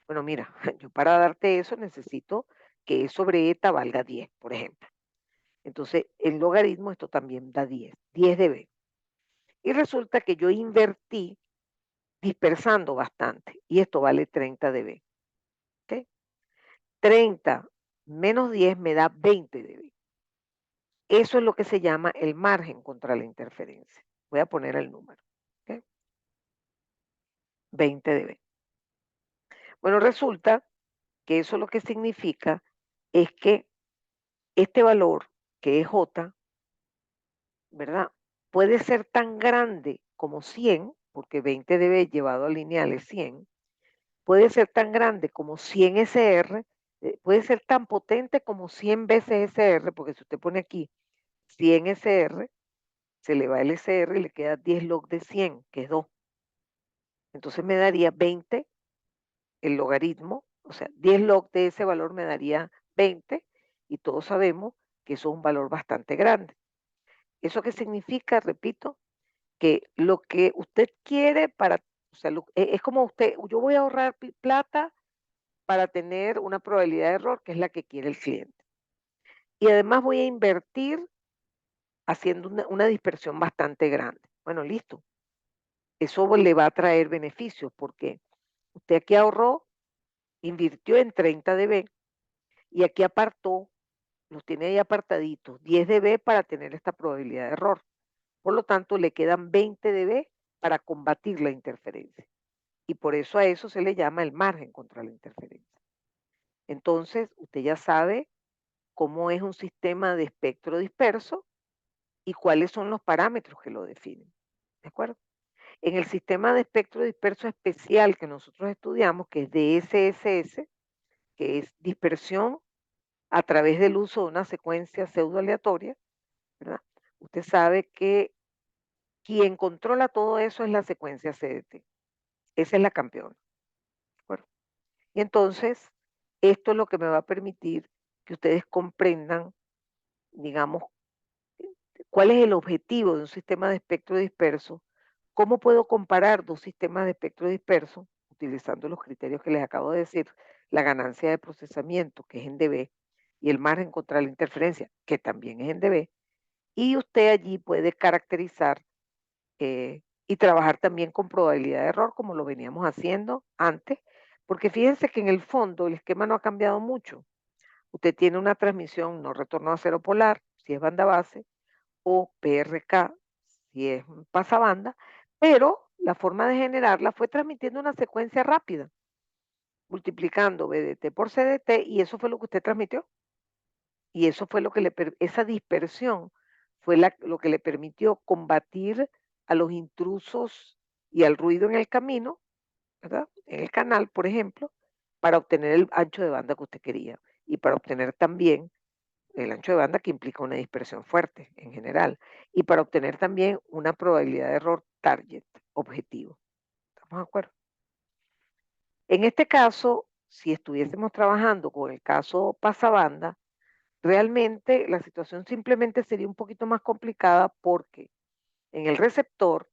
Bueno, mira, yo para darte eso necesito que E sobre eta valga 10, por ejemplo. Entonces, el logaritmo, esto también da 10 dB. Y resulta que yo invertí dispersando bastante y esto vale 30 dB. ¿Ok? 30 menos 10 me da 20 dB. Eso es lo que se llama el margen contra la interferencia. Voy a poner el número. ¿Ok? 20 dB. Bueno, resulta que eso lo que significa es que este valor, que es J, ¿verdad? Puede ser tan grande como 100, porque 20 dB llevado a lineal es 100, puede ser tan grande como 100 SR, puede ser tan potente como 100 veces SR, porque si usted pone aquí 100 SR, se le va el SR y le queda 10 log de 100, que es 2. Entonces me daría 20 el logaritmo, o sea, 10 log de ese valor me daría 20 y todos sabemos que eso es un valor bastante grande. ¿Eso qué significa? Repito, que lo que usted quiere para, o sea, es como usted, yo voy a ahorrar plata para tener una probabilidad de error, que es la que quiere el cliente. Y además voy a invertir haciendo una dispersión bastante grande. Bueno, listo. Eso le va a traer beneficios porque usted aquí ahorró, invirtió en 30 dB y aquí apartó, los tiene ahí apartaditos, 10 dB para tener esta probabilidad de error. Por lo tanto, le quedan 20 dB para combatir la interferencia. Y por eso a eso se le llama el margen contra la interferencia. Entonces, usted ya sabe cómo es un sistema de espectro disperso y cuáles son los parámetros que lo definen. ¿De acuerdo? En el sistema de espectro disperso especial que nosotros estudiamos, que es DSSS, que es dispersión a través del uso de una secuencia pseudoaleatoria, ¿verdad? Usted sabe que quien controla todo eso es la secuencia CDT. Esa es la campeona, ¿de acuerdo? Y entonces, esto es lo que me va a permitir que ustedes comprendan, digamos, cuál es el objetivo de un sistema de espectro disperso, cómo puedo comparar dos sistemas de espectro disperso, utilizando los criterios que les acabo de decir, la ganancia de procesamiento, que es en dB, y el margen contra la interferencia, que también es en dB, y usted allí puede caracterizar y trabajar también con probabilidad de error, como lo veníamos haciendo antes, porque fíjense que en el fondo el esquema no ha cambiado mucho. Usted tiene una transmisión no retorno a cero polar, si es banda base, o PRK, si es pasabanda, pero la forma de generarla fue transmitiendo una secuencia rápida, multiplicando BDT por CDT, y eso fue lo que usted transmitió. Y eso fue lo que esa dispersión fue lo que le permitió combatir a los intrusos y al ruido en el camino, ¿verdad? En el canal, por ejemplo, para obtener el ancho de banda que usted quería y para obtener también el ancho de banda que implica una dispersión fuerte en general y para obtener también una probabilidad de error target, objetivo. ¿Estamos de acuerdo? En este caso, si estuviésemos trabajando con el caso pasabanda, realmente la situación simplemente sería un poquito más complicada porque en el receptor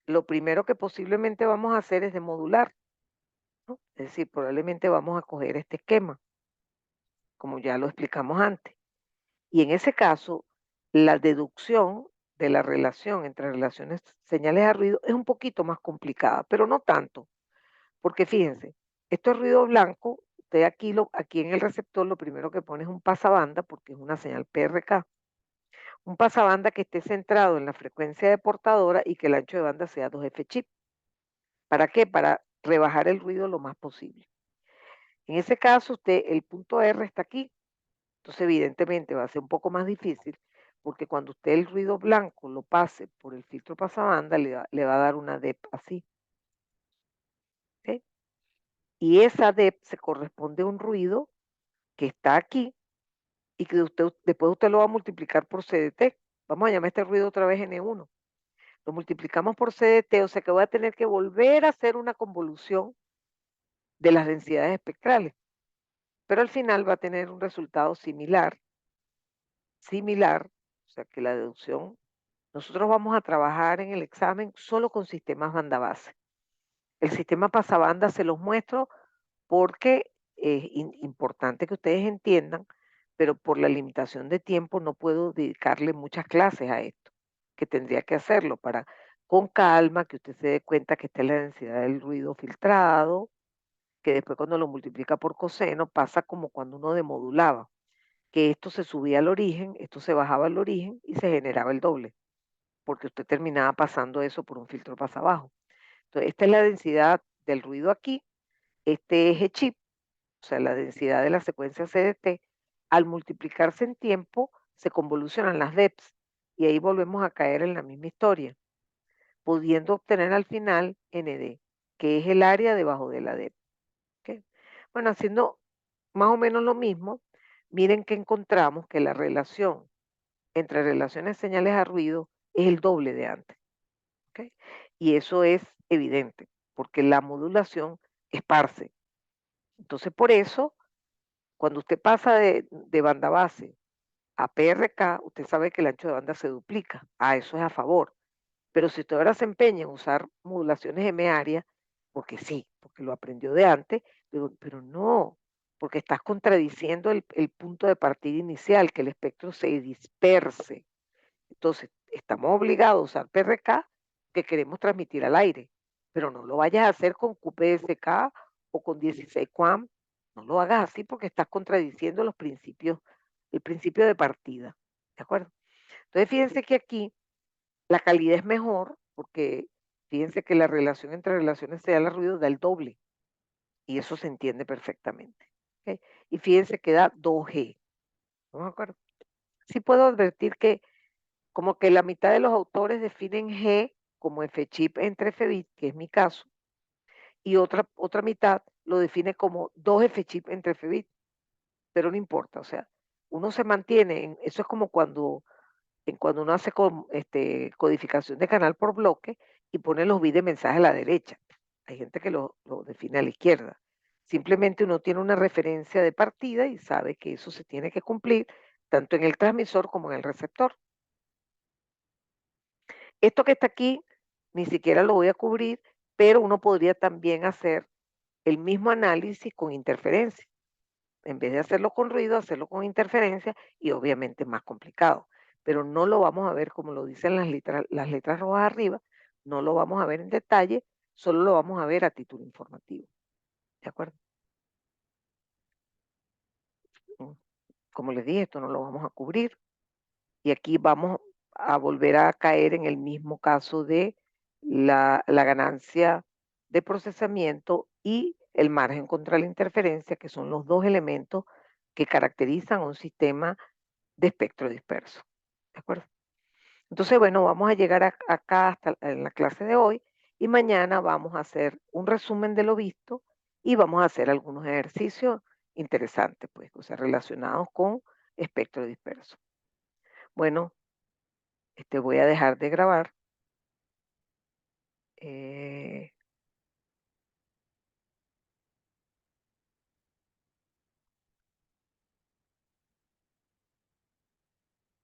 lo primero que posiblemente vamos a hacer es demodular, ¿no? Es decir, probablemente vamos a coger este esquema, como ya lo explicamos antes. Y en ese caso, la deducción de la relación entre relaciones señales a ruido es un poquito más complicada, pero no tanto, porque fíjense, esto es ruido blanco, usted aquí en el receptor lo primero que pone es un pasabanda porque es una señal PRK. Un pasabanda que esté centrado en la frecuencia de portadora y que el ancho de banda sea 2F chip. ¿Para qué? Para rebajar el ruido lo más posible. En ese caso, el punto R está aquí, entonces evidentemente va a ser un poco más difícil porque cuando usted el ruido blanco lo pase por el filtro pasabanda, le va a dar una DEP así. ¿Sí? Y esa DEP se corresponde a un ruido que está aquí y que después usted lo va a multiplicar por CDT. Vamos a llamar este ruido otra vez N1. Lo multiplicamos por CDT, o sea que voy a tener que volver a hacer una convolución de las densidades espectrales, pero al final va a tener un resultado similar, o sea que la deducción, nosotros vamos a trabajar en el examen solo con sistemas banda base. El sistema pasabanda se los muestro porque es importante que ustedes entiendan, pero por la limitación de tiempo no puedo dedicarle muchas clases a esto, que tendría que hacerlo para con calma, que usted se dé cuenta que esta es la densidad del ruido filtrado, que después cuando lo multiplica por coseno pasa como cuando uno demodulaba, que esto se subía al origen, esto se bajaba al origen y se generaba el doble, porque usted terminaba pasando eso por un filtro pasabajo. Entonces, esta es la densidad del ruido aquí, este eje chip, o sea, la densidad de la secuencia CDT, al multiplicarse en tiempo, se convolucionan las DEPs y ahí volvemos a caer en la misma historia, pudiendo obtener al final ND, que es el área debajo de la DEP. ¿Ok? Bueno, haciendo más o menos lo mismo, miren que encontramos que la relación entre relaciones señales a ruido es el doble de antes. ¿Ok? Y eso es evidente, porque la modulación esparce. Entonces, por eso, cuando usted pasa de banda base a PRK, usted sabe que el ancho de banda se duplica. Eso es a favor. Pero si usted ahora se empeña en usar modulaciones M-área, porque sí, porque lo aprendió de antes, digo, pero no, porque estás contradiciendo el punto de partida inicial, que el espectro se disperse. Entonces, estamos obligados a usar PRK que queremos transmitir al aire, pero no lo vayas a hacer con QPSK o con 16 QAM, no lo hagas así porque estás contradiciendo los principios, el principio de partida, ¿de acuerdo? Entonces, fíjense que aquí la calidad es mejor porque fíjense que la relación entre relaciones señal a ruido da el doble y eso se entiende perfectamente. ¿Ok? Y fíjense que da 2G. ¿No me acuerdo? Sí puedo advertir que como que la mitad de los autores definen G como F-chip entre F-bit, que es mi caso, y otra mitad lo define como 2 F-chip entre F-bit, pero no importa, o sea, uno se mantiene eso es como cuando uno hace codificación de canal por bloque y pone los bits de mensaje a la derecha. Hay gente que lo define a la izquierda. Simplemente uno tiene una referencia de partida y sabe que eso se tiene que cumplir tanto en el transmisor como en el receptor. Esto que está aquí ni siquiera lo voy a cubrir, pero uno podría también hacer el mismo análisis con interferencia. En vez de hacerlo con ruido, hacerlo con interferencia y obviamente es más complicado. Pero no lo vamos a ver como lo dicen las letras rojas arriba, no lo vamos a ver en detalle, solo lo vamos a ver a título informativo. ¿De acuerdo? Mm, Como les dije, esto no lo vamos a cubrir y aquí vamos a volver a caer en el mismo caso de la ganancia de procesamiento y el margen contra la interferencia, que son los dos elementos que caracterizan un sistema de espectro disperso. ¿De acuerdo? Entonces, bueno, vamos a llegar acá hasta en la clase de hoy y mañana vamos a hacer un resumen de lo visto y vamos a hacer algunos ejercicios interesantes, pues, o sea, relacionados con espectro disperso. Bueno, voy a dejar de grabar.